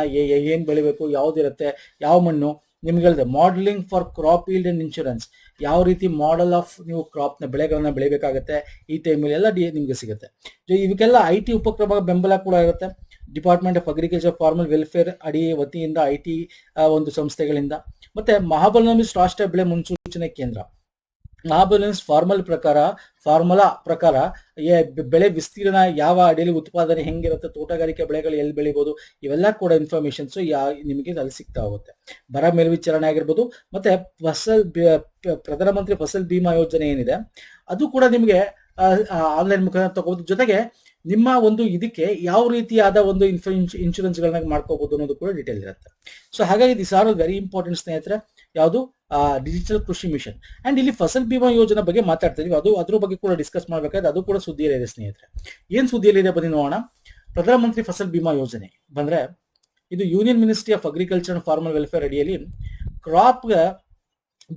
ಏನ್ ಬೆಳಿಬೇಕು, ಯಾವ್ದಿರುತ್ತೆ, ಯಾವ ಮಣ್ಣು, ನಿಮ್ಗೆ ಹೇಳಿದೆ modelling for crop yield and insurance, ಯಾವ ರೀತಿ ಮಾಡೆಲ್ ಆಫ್ ನೀವು ಕ್ರಾಪ್ನ ಬೆಳೆಗಳನ್ನ ಬೆಳಿಬೇಕಾಗತ್ತೆ ಈ ಟೈಮಲ್ಲಿ ಎಲ್ಲ ನಿಮ್ಗೆ ಸಿಗುತ್ತೆ. ಇದಕ್ಕೆಲ್ಲ IT ಉಪಕ್ರಮ ಬೆಂಬಲ ಕೂಡ ಇರುತ್ತೆ. Department of agriculture formal welfare ಅಡಿ ವತಿಯಿಂದ IT ಒಂದು ಸಂಸ್ಥೆಗಳಿಂದ, ಮತ್ತೆ ಮಹಾಬಲನಾಮಿಸ್ ರಾಷ್ಟ್ರೀಯ ಬೆಳೆ ಮುನ್ಸೂಚನೆ ಕೇಂದ್ರ, ಮಹಾಬಲನಾಮಿಸ್ ಫಾರ್ಮುಲಾ ಪ್ರಕಾರ ಬೆಳೆ ವಿಸ್ತೀರ್ಣ ಯಾವ ಅಡಿಯಲ್ಲಿ ಉತ್ಪಾದನೆ ಹೆಂಗಿರುತ್ತೆ, ತೋಟಗಾರಿಕೆ ಬೆಳೆಗಳು ಎಲ್ಲಿ ಬೆಳಿಬಹುದು, ಇವೆಲ್ಲ ಕೂಡ ಇನ್ಫಾರ್ಮೇಶನ್ಸ್ ನಿಮಗೆ ಅಲ್ಲಿ ಸಿಗ್ತಾ ಹೋಗುತ್ತೆ. ಬರ ಮೇಲ್ವಿಚಾರಣೆ ಆಗಿರ್ಬೋದು, ಮತ್ತೆ ಪ್ರಧಾನಮಂತ್ರಿ ಫಸಲ್ ಬಿಮಾ ಯೋಜನೆ ಏನಿದೆ ಅದು ಕೂಡ ನಿಮಗೆ ಆನ್ಲೈನ್ ಮುಖಾಂತರ ತಗೋಬಹುದು. ಜೊತೆಗೆ ನಿಮ್ಮ ಒಂದು ಇದಕ್ಕೆ ಯಾವ ರೀತಿಯಾದ ಒಂದು ಇನ್ಶೂರೆನ್ಸ್ ಗಳನ್ನ ಮಾಡ್ಕೋಬಹುದು ಅನ್ನೋದು ಕೂಡ ಡೀಟೇಲ್ ಇರುತ್ತೆ. ಸೊ ಹಾಗಾಗಿ ದಿಸ್ ಆರ್ ವೆರಿ ಇಂಪಾರ್ಟೆಂಟ್ ಸ್ನೇಹಿತರೆ, ಯಾವುದು ಡಿಜಿಟಲ್ ಕೃಷಿ ಮಿಷನ್. ಅಂಡ್ ಇಲ್ಲಿ ಫಸಲ್ ಬಿಮಾ ಯೋಜನೆ ಬಗ್ಗೆ ಮಾತಾಡ್ತಾ ಇದೀವಿ, ಅದ್ರ ಬಗ್ಗೆ ಕೂಡ ಡಿಸ್ಕಸ್ ಮಾಡ್ಬೇಕಾದ್ರೆ ಅದು ಕೂಡ ಸುದ್ದಿಯಲ್ಲಿದೆ ಸ್ನೇಹಿತರೆ. ಏನ್ ಸುದ್ದಿಯಲ್ಲಿದೆ ಬನ್ನಿ ನೋಡೋಣ. ಪ್ರಧಾನಮಂತ್ರಿ ಫಸಲ್ ಬಿಮಾ ಯೋಜನೆ ಬಂದ್ರೆ ಇದು union ministry of agriculture and farmer welfare ಅಡಿಯಲ್ಲಿ ಕ್ರಾಪ್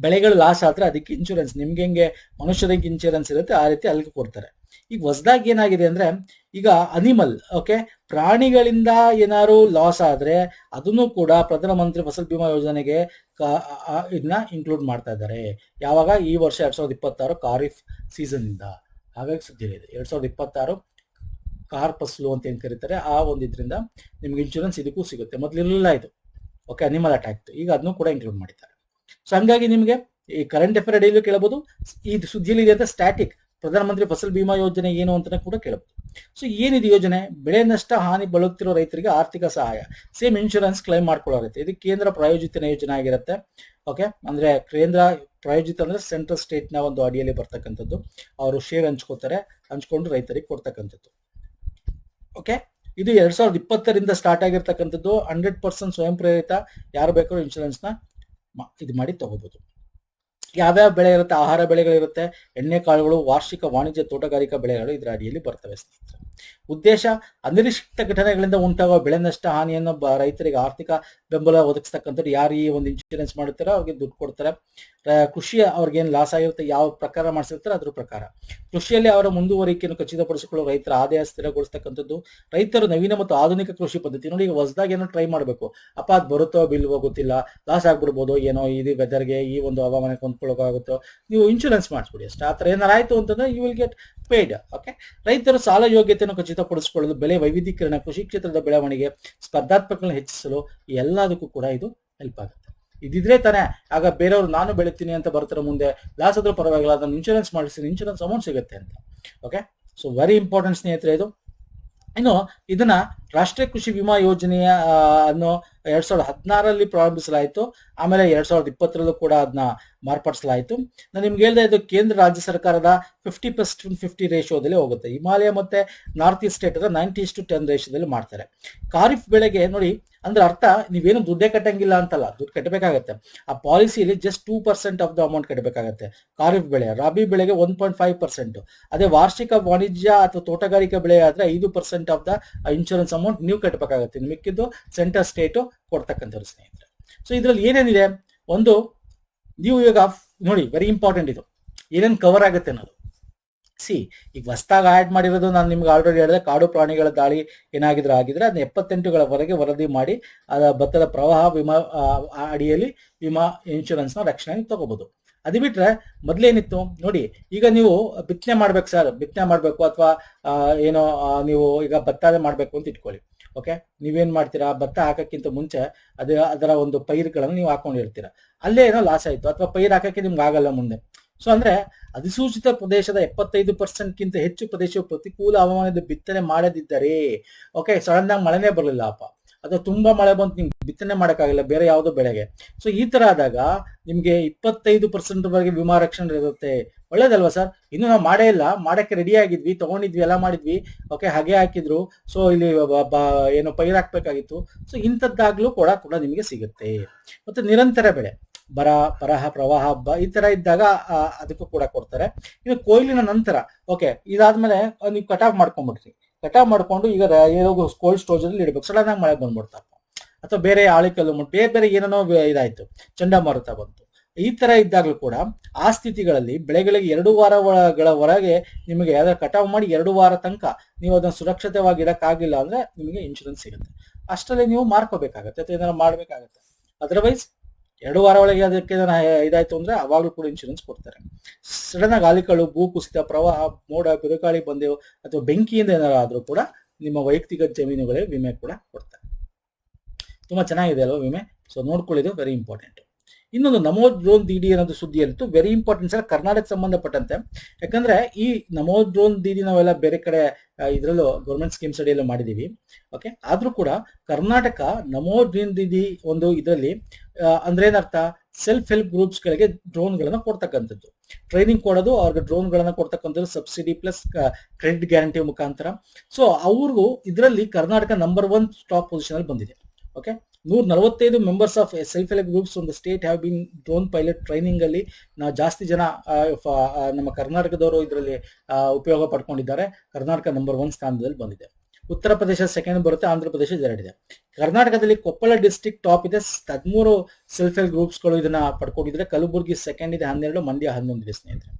ಬೆಳೆಗಳು ಲಾಸ್ ಆದ್ರೆ ಅದಕ್ಕೆ ಇನ್ಶೂರೆನ್ಸ್, ನಿಮ್ಗೆ ಹೆಂಗೆ ಮನುಷ್ಯರಿಗೆ ಇನ್ಶೂರೆನ್ಸ್ ಇರುತ್ತೆ ಆ ರೀತಿ ಅಲ್ಲಿಗೆ ಕೊಡ್ತಾರೆ. ಈಗ ಹೊಸದಾಗಿ ಏನಾಗಿದೆ ಅಂದ್ರೆ, ಈಗ ಅನಿಮಲ್ ಪ್ರಾಣಿಗಳಿಂದ ಏನಾದ್ರು ಲಾಸ್ ಆದ್ರೆ ಅದನ್ನು ಕೂಡ ಪ್ರಧಾನಮಂತ್ರಿ ಫಸಲ್ ಬಿಮಾ ಯೋಜನೆಗೆ ಇದನ್ನ ಇನ್ಕ್ಲೂಡ್ ಮಾಡ್ತಾ ಇದ್ದಾರೆ. ಯಾವಾಗ? ಈ ವರ್ಷ 2026 ಖಾರಿಫ್ ಸೀಸನ್ ಇಂದ. ಹಾಗಾಗಿ ಸುದ್ದಿ ಇದೆ 2026 ಕಾರ್ ಫಸಲು ಅಂತ ಏನ್ ಕರೀತಾರೆ ಆ ಒಂದು ಇದರಿಂದ ನಿಮ್ಗೆ ಇನ್ಶೂರೆನ್ಸ್ ಇದಕ್ಕೂ ಸಿಗುತ್ತೆ. ಮೊದಲಿರಲಿಲ್ಲ ಇದು, ಅನಿಮಲ್ ಅಟ್ಯಾಕ್, ಈಗ ಅದನ್ನು ಕೂಡ ಇನ್ಕ್ಲೂಡ್ ಮಾಡಿದ್ದಾರೆ. ಸೊ ಹಂಗಾಗಿ ನಿಮಗೆ ಈ ಕರೆಂಟ್ ಅಫೇರ್ ಅಡಿಯಲ್ಲೂ ಕೇಳಬಹುದು, ಈ ಸುದ್ದಿಯಲ್ಲಿ ಇದೆ ಸ್ಟ್ಯಾಟಿಕ್ ಪ್ರಧಾನಮಂತ್ರಿ ಫಸಲ್ ಬಿಮಾ ಯೋಜನೆ ಏನು ಅಂತ ಕೂಡ ಕೇಳಬಹುದು. ಸೊ ಏನಿದೆ ಯೋಜನೆ? ಬೆಳೆ ನಷ್ಟ ಹಾನಿ ಬಳಲುತ್ತಿರೋ ರೈತರಿಗೆ ಆರ್ಥಿಕ ಸಹಾಯ, ಸೇಮ್ ಇನ್ಶೂರೆನ್ಸ್ ಕ್ಲೈಮ್ ಮಾಡ್ಕೊಳ್ಳೋರುತ್ತೆ. ಇದು ಕೇಂದ್ರ ಪ್ರಾಯೋಜಿತ ಯೋಜನೆ ಆಗಿರುತ್ತೆ. ಅಂದ್ರೆ ಕೇಂದ್ರ ಪ್ರಾಯೋಜಿತ ಅಂದ್ರೆ ಸೆಂಟ್ರಲ್ ಸ್ಟೇಟ್ ನ ಒಂದು ಅಡಿಯಲ್ಲಿ ಬರ್ತಕ್ಕಂಥದ್ದು. ಅವರು ಶೇರ್ ಹಂಚ್ಕೊಂಡು ರೈತರಿಗೆ ಕೊಡ್ತಕ್ಕಂಥದ್ದು. ಇದು 2020ರಿಂದ ಸ್ಟಾರ್ಟ್ ಆಗಿರ್ತಕ್ಕಂಥದ್ದು. 100% ಸ್ವಯಂ ಪ್ರೇರಿತ, ಯಾರು ಬೇಕಾದ್ರೂ ಇನ್ಶೂರೆನ್ಸ್ ನ ಇದು ಮಾಡಿ ತಗೋಬಹುದು. ಯಾವ್ಯಾವ ಬೆಳೆ ಇರುತ್ತೆ? ಆಹಾರ ಬೆಳೆಗಳಿರುತ್ತೆ, ಎಣ್ಣೆ ಕಾಳುಗಳು, ವಾರ್ಷಿಕ ವಾಣಿಜ್ಯ ತೋಟಗಾರಿಕಾ ಬೆಳೆಗಳು ಇದರ ಅಡಿಯಲ್ಲಿ ಬರ್ತವೆ ಸ್ನೇಹಿತರೆ. ಉದ್ದೇಶ ಅನಿರೀಕ್ಷಿತ ಘಟನೆಗಳಿಂದ ಉಂಟಾಗುವ ಬೆಳೆ ನಷ್ಟ ಹಾನಿಯನ್ನು ರೈತರಿಗೆ ಆರ್ಥಿಕ ಬೆಂಬಲ ಒದಗಿಸ್ತಕ್ಕಂಥದ್ದು. ಯಾರು ಈ ಒಂದು ಇನ್ಶೂರೆನ್ಸ್ ಮಾಡುತ್ತಾರೋ ಅವ್ರಿಗೆ ದುಡ್ಡು ಕೊಡ್ತಾರೆ. ಕೃಷಿ ಅವ್ರಿಗೇನು ಲಾಸ್ ಆಗಿರುತ್ತೆ, ಯಾವ ಪ್ರಕಾರ ಮಾಡಿಸಿರ್ತಾರೆ ಅದ್ರ ಪ್ರಕಾರ. ಕೃಷಿಯಲ್ಲಿ ಅವರ ಮುಂದುವರಿಕೆಯನ್ನು ಖಚಿತಪಡಿಸಿಕೊಳ್ಳುವ ರೈತರ ಆದಾಯ ಸ್ಥಿರಗೊಳಿಸ್ತಕ್ಕಂಥದ್ದು. ರೈತರು ನವೀನ ಮತ್ತು ಆಧುನಿಕ ಕೃಷಿ ಪದ್ಧತಿ ನೋಡಿ, ಈಗ ಹೊಸದಾಗಿ ಏನೋ ಟ್ರೈ ಮಾಡಬೇಕು, ಅದು ಬರುತ್ತೋ ಬಿಲ್ವೋ ಗೊತ್ತಿಲ್ಲ, ಲಾಸ್ ಆಗ್ಬಿಡ್ಬೋದು, ಏನೋ ಇದು ವೆದರ್ಗೆ ಈ ಒಂದು ಹವಾಮಾನಕ್ಕೆ ಹೊಂದ್ಕೊಳ್ಳೋಕಾಗುತ್ತೋ, ನೀವು ಇನ್ಶೂರೆನ್ಸ್ ಮಾಡಿಸ್ಬಿಡಿ ಅಷ್ಟೇ. ಆ ಥರ ಏನಾರು ಆಯ್ತು ಅಂತಂದ್ರೆ ಯು ವಿಲ್ ಗೆಟ್ ಪೇಯ್ಡ್. ರೈತರು ಸಾಲ ಯೋಗ್ಯತೆಯನ್ನು ಖಚಿತಪಡಿಸಿಕೊಳ್ಳಲು, ಬೆಳೆ ವೈವಿಧ್ಯೀಕರಣ, ಕೃಷಿ ಕ್ಷೇತ್ರದ ಬೆಳವಣಿಗೆ, ಸ್ಪರ್ಧಾತ್ಮಕಗಳನ್ನು ಹೆಚ್ಚಿಸಲು ಎಲ್ಲದಕ್ಕೂ ಕೂಡ ಇದು ಹೆಲ್ಪ್ ಆಗುತ್ತೆ. ಇದಿದ್ರೆ ತಾನೇ ಆಗ ಬೇರೆಯವರು ನಾನು ಬೆಳಿತೀನಿ ಅಂತ ಬರ್ತಾರೆ, ಮುಂದೆ ಲಾಸ್ ಆದ್ರೂ ಪರವಾಗಿಲ್ಲ ಅದನ್ನು ಇನ್ಶೂರೆನ್ಸ್ ಮಾಡಿಸ್ತೀನಿ, ಇನ್ಶೂರೆನ್ಸ್ ಅಮೌಂಟ್ ಸಿಗುತ್ತೆ ಅಂತ. ಸೊ ವೆರಿ ಇಂಪಾರ್ಟೆಂಟ್ ಸ್ನೇಹಿತರೆ ಇದು. ಇನ್ನು ಇದನ್ನ ರಾಷ್ಟ್ರೀಯ ಕೃಷಿ ವಿಮಾ ಯೋಜನೆಯ ಅನ್ನು 2016ರಲ್ಲಿ ಪ್ರಾರಂಭಿಸಲಾಯಿತು. ಆಮೇಲೆ 2020ರಲ್ಲೂ ಕೂಡ ಅದನ್ನ ಮಾರ್ಪಡಿಸಲಾಯಿತು. ನಾನು ನಿಮ್ಗೆ ಹೇಳಿದೆ, ಇದು ಕೇಂದ್ರ ರಾಜ್ಯ ಸರ್ಕಾರದ 50+50 ರೇಷಿಯೋದಲ್ಲಿ ಹೋಗುತ್ತೆ. ಹಿಮಾಲಯ ಮತ್ತೆ ನಾರ್ತ್ ಈಸ್ಟ್ ಸ್ಟೇಟ್ 90:10 ರೇಷಿಯೋದಲ್ಲಿ ಮಾಡ್ತಾರೆ. ಖಾರಿಫ್ ಬೆಳೆಗೆ ನೋಡಿ, ಅಂದ್ರೆ ಅರ್ಥ ನೀವೇನು ದುಡ್ಡೇ ಕಟ್ಟಂಗಿಲ್ಲ ಅಂತಲ್ಲ, ದುಡ್ಡು ಕಟ್ಟಬೇಕಾಗತ್ತೆ. ಆ ಪಾಲಿಸಿಯಲ್ಲಿ ಜಸ್ಟ್ 2% ಆಫ್ ದ ಅಮೌಂಟ್ ಕಟ್ಟಬೇಕಾಗತ್ತೆ ಖಾರಿಫ್ ಬೆಳೆ. ರಾಬಿ ಬೆಳೆಗೆ 1.5%. ಅದೇ ವಾರ್ಷಿಕ ವಾಣಿಜ್ಯ ಅಥವಾ ತೋಟಗಾರಿಕಾ ಬೆಳೆ ಆದ್ರೆ 5% ಆಫ್ ದ ಇನ್ಶೂರೆನ್ಸ್ ಅಮೌಂಟ್ ನೀವು ಕಟ್ಟಬೇಕಾಗತ್ತೆ. ಮಿಕ್ಕಿದ್ದು ಸೆಂಟ್ರಲ್ ಸ್ಟೇಟ್ ಕೊಡ್ತಕ್ಕಂಥವ್ರು ಸ್ನೇಹಿತರೆ. ಸೊ ಇದ್ರಲ್ಲಿ ಏನೇನಿದೆ, ಒಂದು ನೀವು ಇವಾಗ ನೋಡಿ, ವೆರಿ ಇಂಪಾರ್ಟೆಂಟ್ ಇದು, ಏನೇನು ಕವರ್ ಆಗುತ್ತೆ ಅನ್ನೋದು. ಈಗ ಹೊಸದಾಗಿ ಆಡ್ ಮಾಡಿರೋದು ನಾನು ನಿಮ್ಗೆ ಆಲ್ರೆಡಿ ಹೇಳಿದೆ, ಕಾಡು ಪ್ರಾಣಿಗಳ ದಾಳಿ ಏನಾಗಿದ್ರೆ ಆಗಿದ್ರೆ ಅದನ್ನ 78ಗಳವರೆಗೆ ವರದಿ ಮಾಡಿ ಭತ್ತದ ಪ್ರವಾಹ ವಿಮಾ ಅಡಿಯಲ್ಲಿ ವಿಮಾ ಇನ್ಶೂರೆನ್ಸ್ ನ ರಕ್ಷಣೆ ತಗೋಬಹುದು. ಅದು ಬಿಟ್ರೆ ಮೊದ್ಲೇನಿತ್ತು ನೋಡಿ, ಈಗ ನೀವು ಬಿತ್ತನೆ ಮಾಡ್ಬೇಕು ಸರ್, ಬಿತ್ತನೆ ಮಾಡ್ಬೇಕು ಅಥವಾ ಏನೋ ನೀವು ಈಗ ಭತ್ತ ಮಾಡ್ಬೇಕು ಅಂತ ಇಟ್ಕೊಳ್ಳಿ. ನೀವೇನ್ ಮಾಡ್ತೀರಾ, ಭತ್ತ ಹಾಕಕ್ಕಿಂತ ಮುಂಚೆ ಅದರ ಒಂದು ಪೈರುಗಳನ್ನು ನೀವು ಹಾಕೊಂಡಿರ್ತೀರಾ, ಅಲ್ಲೇ ಏನೋ ಲಾಸ್ ಆಯ್ತು ಅಥವಾ ಪೈರು ಹಾಕಕ್ಕೆ ನಿಮ್ಗೆ ಆಗಲ್ಲ ಮುಂದೆ. ಸೊ ಅಂದ್ರೆ ಅಧಿಸೂಚಿತ ಪ್ರದೇಶದ 75%ಗಿಂತ ಹೆಚ್ಚು ಪ್ರದೇಶವು ಪ್ರತಿಕೂಲ ಹವಾಮಾನದ ಬಿತ್ತನೆ ಮಾಡದಿದ್ದರೆ, ಸಡನ್ ಆಗಿ ಮಳೆನೇ ಬರಲಿಲ್ಲ ಅಥವಾ ತುಂಬಾ ಮಳೆ ಬಂತು, ನಿಮ್ಗೆ ಬಿತ್ತನೆ ಮಾಡಕ್ಕಾಗಿಲ್ಲ ಬೇರೆ ಯಾವುದೋ ಬೆಳೆಗೆ. ಸೊ ಈ ತರ ಆದಾಗ ನಿಮ್ಗೆ 25% ವರೆಗೆ ವಿಮಾ ರಕ್ಷಣೆ ಇರುತ್ತೆ. ಒಳ್ಳೇದಲ್ವಾ ಸರ್? ಇನ್ನು ನಾವು ಮಾಡೇ ಇಲ್ಲ, ಮಾಡಕ್ಕೆ ರೆಡಿ ಆಗಿದ್ವಿ, ತಗೊಂಡಿದ್ವಿ, ಎಲ್ಲ ಮಾಡಿದ್ವಿ, ಹಾಗೆ ಹಾಕಿದ್ರು. ಸೊ ಇಲ್ಲಿ ಏನೋ ಪೈರು ಹಾಕ್ಬೇಕಾಗಿತ್ತು. ಸೊ ಇಂಥದ್ದಾಗ್ಲೂ ಕೂಡ ನಿಮಗೆ ಸಿಗುತ್ತೆ. ಮತ್ತೆ ನಿರಂತರ ಬೆಳೆ, ಬರ, ಪ್ರವಾಹ, ಈ ತರ ಇದ್ದಾಗ ಅದಕ್ಕೂ ಕೂಡ ಕೊಡ್ತಾರೆ. ಇನ್ನು ಕೊಯ್ಲಿನ ನಂತರ ಇದಾದ್ಮೇಲೆ ನೀವು ಕಟಾವ್ ಮಾಡ್ಕೊಂಡ್ಬಿಟ್ರಿ, ಕಟಾವ್ ಮಾಡ್ಕೊಂಡು ಈಗ ಏನೋ ಕೋಲ್ಡ್ ಸ್ಟೋರೇಜ್ ಅಲ್ಲಿ ಇಡ್ಬೇಕು. ಸಡನ್ ಆಗಿ ಮಳೆ ಬಂದ್ಬಿಡ್ತಪ್ಪ, ಅಥವಾ ಬೇರೆ ಆಳಿಕಲ್ಲು ಬೇರೆ ಏನೇನೋ ಇದಾಯ್ತು, ಚಂಡಮಾರುತ ಬಂತು, ಈ ತರ ಇದ್ದಾಗಲೂ ಕೂಡ ಆ ಸ್ಥಿತಿಗಳಲ್ಲಿ ಬೆಳೆಗಳಿಗೆ 2 ವಾರಗಳವರೆಗೆ ನಿಮಗೆ ಯಾವ್ದಾದ್ರು ಕಟಾವ್ ಮಾಡಿ 2 ವಾರ ತನಕ ನೀವು ಅದನ್ನ ಸುರಕ್ಷಿತವಾಗಿ ಇಡಕ್ಕಾಗಿಲ್ಲ ಅಂದ್ರೆ ನಿಮಗೆ ಇನ್ಶೂರೆನ್ಸ್ ಸಿಗುತ್ತೆ. ಅಷ್ಟರಲ್ಲಿ ನೀವು ಮಾರ್ಕೋಬೇಕಾಗತ್ತೆ ಅಥವಾ ಏನಾದ್ರು ಮಾಡ್ಬೇಕಾಗತ್ತೆ. ಅದರ್ವೈಸ್ 2 ವಾರ ಒಳಗೆ ಅದಕ್ಕೆ ಇದಾಯ್ತು ಅಂದ್ರೆ ಅವಾಗ್ಲೂ ಕೂಡ ಇನ್ಶೂರೆನ್ಸ್ ಕೊಡ್ತಾರೆ. ಸಡನ್ ಆಗಿ ಆಲಿಕಲ್ಲು, ಭೂ ಕುಸಿತ, ಪ್ರವಾಹ, ಮೋಡ, ಬಿರುಗಾಳಿ ಬಂದೆವು ಅಥವಾ ಬೆಂಕಿಯಿಂದ ಏನಾರು ಆದ್ರೂ ಕೂಡ ನಿಮ್ಮ ವೈಯಕ್ತಿಕ ಜಮೀನುಗಳಿಗೆ ವಿಮೆ ಕೂಡ ಕೊಡ್ತಾರೆ. ತುಂಬಾ ಚೆನ್ನಾಗಿದೆ ಅಲ್ವಾ ವಿಮೆ. ಸೊ ನೋಡ್ಕೊಳ್ಳಿದ್ದು ವೆರಿ ಇಂಪಾರ್ಟೆಂಟ್. ಇನ್ನೊಂದು ನಮೋ ಡ್ರೋನ್ ಡಿಡಿ ಅನ್ನೋದು ಸುದ್ದಿ ಇತ್ತು, ವೆರಿ ಇಂಪಾರ್ಟೆಂಟ್ ಸರ್, ಕರ್ನಾಟಕ ಸಂಬಂಧಪಟ್ಟಂತೆ. ಯಾಕಂದ್ರೆ ಈ ನಮೋ ಡ್ರೋನ್ ಡಿಡಿ ನಾವೆಲ್ಲ ಬೇರೆ ಕಡೆ ಇದರಲ್ಲೂ ಗೌರ್ಮೆಂಟ್ ಸ್ಕೀಮ್ಸ್ ಅಡಿಯಲ್ಲೂ ಮಾಡಿದೀವಿ. ಓಕೆ, ಆದ್ರೂ ಕೂಡ ಕರ್ನಾಟಕ ನಮೋ ಡ್ರೋನ್ ಡಿಡಿ ಒಂದು ಇದರಲ್ಲಿ ಅಂದ್ರೆ ಏನರ್ಥ, ಸೆಲ್ಫ್ ಹೆಲ್ಪ್ ಗ್ರೂಪ್ಸ್ ಗಳಿಗೆ ಡ್ರೋನ್ ಗಳನ್ನ ಕೊಡ್ತಕ್ಕಂಥದ್ದು, ಟ್ರೈನಿಂಗ್ ಕೊಡೋದು, ಅವ್ರಿಗೆ ಡ್ರೋನ್ ಗಳನ್ನ ಕೊಡ್ತಕ್ಕಂಥದ್ದು ಸಬ್ಸಿಡಿ ಪ್ಲಸ್ ಕ್ರೆಡಿಟ್ ಗ್ಯಾರಂಟಿ ಮುಖಾಂತರ. ಸೊ ಅವ್ರಿಗೂ ಇದರಲ್ಲಿ ಕರ್ನಾಟಕ ನಂಬರ್ 1 ಟಾಪ್ ಪೊಸಿಷನ್ ಅಲ್ಲಿ ಬಂದಿದೆ. Okay, 145 members of self help groups ಒಂದು state have been drone pilot training ಅಲ್ಲಿ ನಾವು ಜಾಸ್ತಿ ಜನ ನಮ್ಮ ಕರ್ನಾಟಕದವರು ಇದರಲ್ಲಿ ಉಪಯೋಗ ಪಡ್ಕೊಂಡಿದ್ದಾರೆ. ಕರ್ನಾಟಕ ನಂಬರ್ 1 ಸ್ಥಾನದಲ್ಲಿ ಬಂದಿದೆ. ಉತ್ತರ ಪ್ರದೇಶ ಸೆಕೆಂಡ್ ಬರುತ್ತೆ, ಆಂಧ್ರ ಪ್ರದೇಶ 2 ಇದೆ. ಕರ್ನಾಟಕದಲ್ಲಿ ಕೊಪ್ಪಳ ಡಿಸ್ಟ್ರಿಕ್ಟ್ ಟಾಪ್ ಇದೆ, 13 ಸೆಲ್ಫ್ ಹೆಲ್ಪ್ ಗ್ರೂಪ್ಸ್ ಗಳು ಇದನ್ನ ಪಡ್ಕೊಂಡಿದ್ರೆ. ಕಲಬುರಗಿ ಸೆಕೆಂಡ್ ಇದೆ, 12, ಮಂಡ್ಯ 11 ಇದೆ ಸ್ನೇಹಿತರೆ.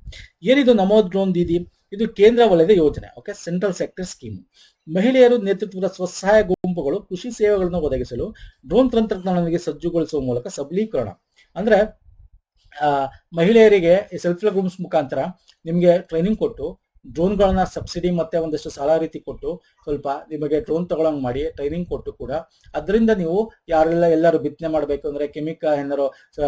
ಏನಿದು ನಮೋ ಡ್ರೋನ್ ದೀದಿ? ಇದು ಕೇಂದ್ರ ವಲಯದ ಯೋಜನೆ. Okay, central sector scheme. ಮಹಿಳೆಯರು ನೇತೃತ್ವದ ಸ್ವಸಹಾಯ ಗುಂಪುಗಳು ಕೃಷಿ ಸೇವೆಗಳನ್ನು ಒದಗಿಸಲು ಡ್ರೋನ್ ತಂತ್ರಜ್ಞಾನಗಳಿಗೆ ಸಜ್ಜುಗೊಳಿಸುವ ಮೂಲಕ ಸಬಲೀಕರಣ. ಅಂದ್ರೆ ಮಹಿಳೆಯರಿಗೆ ಸೆಲ್ಫ್ ಹೆಲ್ಪ್ ಗ್ರೂಪ್ಸ್ ಮುಖಾಂತರ ನಿಮಗೆ ಟ್ರೈನಿಂಗ್ ಕೊಟ್ಟು ಡ್ರೋನ್ಗಳನ್ನ ಸಬ್ಸಿಡಿ ಮತ್ತೆ ಒಂದಷ್ಟು ಸಾಲ ರೀತಿ ಕೊಟ್ಟು ಸ್ವಲ್ಪ ನಿಮಗೆ ಡ್ರೋನ್ ತಗೊಳಂಗ್ ಮಾಡಿ ಟ್ರೈನಿಂಗ್ ಕೊಟ್ಟು ಕೂಡ ಅದರಿಂದ ನೀವು ಎಲ್ಲರೂ ಬಿತ್ತನೆ ಮಾಡಬೇಕು ಅಂದ್ರೆ ಕೆಮಿಕಲ್ ಏನಾರು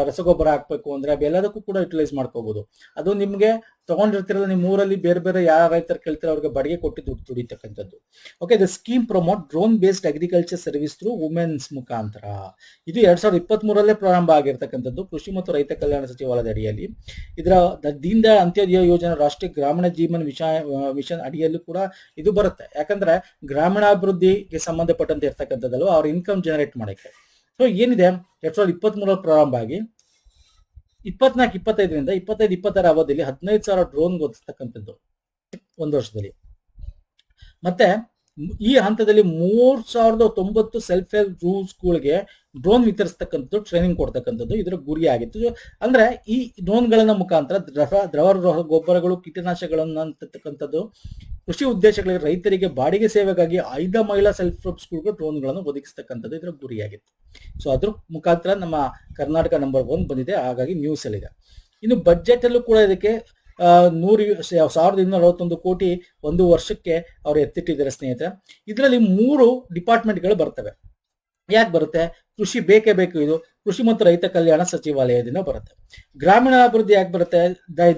ರಸಗೊಬ್ಬರ ಹಾಕ್ಬೇಕು ಅಂದ್ರೆ ಎಲ್ಲದಕ್ಕೂ ಕೂಡ ಯುಟಿಲೈಸ್ ಮಾಡ್ಕೋಬಹುದು. ಅದು ನಿಮ್ಗೆ ತಗೊಂಡಿರ್ತಿರಲ್ಲ, ನಿಮ್ಮ ಊರಲ್ಲಿ ಬೇರೆ ಬೇರೆ ಯಾರ ರೈತರು ಕೇಳ್ತಾರೆ ಅವ್ರಿಗೆ ಬಾಡಿಗೆ ಕೊಟ್ಟು ದುಡ್ಡು ದುಡಿತಕ್ಕಂಥದ್ದು. Okay, the scheme promote drone based agriculture service through women's ಮುಖಾಂತರ. ಇದು 2023 ಪ್ರಾರಂಭ ಆಗಿರ್ತಕ್ಕಂಥದ್ದು ಕೃಷಿ ಮತ್ತು ರೈತ ಕಲ್ಯಾಣ ಸಚಿವಾಲಯದ ಅಡಿಯಲ್ಲಿ. ಇದರ ದೀನ್ ದಯಾಳ್ ಅಂತ್ಯೋದಯ ಯೋಜನಾ ರಾಷ್ಟ್ರೀಯ ಗ್ರಾಮೀಣ ಜೀವನ ಮಿಷನ್ ಅಡಿಯಲ್ಲೂ ಕೂಡ ಇದು ಬರುತ್ತೆ. ಯಾಕಂದ್ರೆ ಗ್ರಾಮೀಣಾಭಿವೃದ್ಧಿಗೆ ಸಂಬಂಧಪಟ್ಟಂತೆ ಇರ್ತಕ್ಕಂಥದ್ದಲ್ಲ, ಅವ್ರ ಇನ್ಕಮ್ ಜನರೇಟ್ ಮಾಡಕ್ಕೆ. ಸೊ ಏನಿದೆ 2023 ಪ್ರಾರಂಭ ಆಗಿ 24-25ರಿಂದ 25-26 ಅವಧಿಯಲ್ಲಿ 15,000 ಡ್ರೋನ್ ಓದಿಸ್ತಕ್ಕಂಥದ್ದು ಒಂದು ವರ್ಷದಲ್ಲಿ. ಮತ್ತೆ ಈ ಹಂತದಲ್ಲಿ 3,090 ಸೆಲ್ಫ್ ಹೆಲ್ಪ್ ಗ್ರೂಪ್ಸ್ಗಳಿಗೆ ಡ್ರೋನ್ ವಿತರಿಸ್ತಕ್ಕಂಥದ್ದು, ಟ್ರೈನಿಂಗ್ ಕೊಡ್ತಕ್ಕಂಥದ್ದು ಇದರ ಗುರಿಯಾಗಿತ್ತು. ಅಂದ್ರೆ ಈ ಡ್ರೋನ್ಗಳನ್ನ ಮುಖಾಂತರ ದ್ರವ ಗೊಬ್ಬರಗಳು, ಕೀಟನಾಶಕಗಳನ್ನು ಅಂತಕ್ಕಂಥದ್ದು ಕೃಷಿ ಉದ್ದೇಶಗಳಿಗೆ ರೈತರಿಗೆ ಬಾಡಿಗೆ ಸೇವೆಗಾಗಿ 5 ಮಹಿಳಾ ಸೆಲ್ಫ್ ಗ್ರೂಪ್ಸ್ಗಳಿಗೆ ಡ್ರೋನ್ಗಳನ್ನು ಒದಗಿಸ್ತಕ್ಕಂಥದ್ದು ಇದರ ಗುರಿಯಾಗಿತ್ತು. ಸೊ ಅದ್ರ ಮುಖಾಂತರ ನಮ್ಮ ಕರ್ನಾಟಕ ನಂಬರ್ 1 ಬಂದಿದೆ, ಹಾಗಾಗಿ ನ್ಯೂಸ್ ಅಲ್ಲಿ ಇದೆ. ಇನ್ನು ಬಜೆಟ್ ಅಲ್ಲೂ ಕೂಡ ಇದಕ್ಕೆ 1,261 ಕೋಟಿ ಒಂದು ವರ್ಷಕ್ಕೆ ಅವರು ಎತ್ತಿಟ್ಟಿದ್ದಾರೆ ಸ್ನೇಹಿತರೆ. ಇದರಲ್ಲಿ 3 ಡಿಪಾರ್ಟ್ಮೆಂಟ್ಗಳು ಬರ್ತವೆ. ಯಾಕೆ ಬರುತ್ತೆ? ಕೃಷಿ ಬೇಕೇ ಬೇಕು. ಇದು ಕೃಷಿ ಮತ್ತು ರೈತ ಕಲ್ಯಾಣ ಸಚಿವಾಲಯದಿಂದ ಬರುತ್ತೆ. ಗ್ರಾಮೀಣ ಅಭಿವೃದ್ಧಿ ಯಾಕೆ ಬರುತ್ತೆ?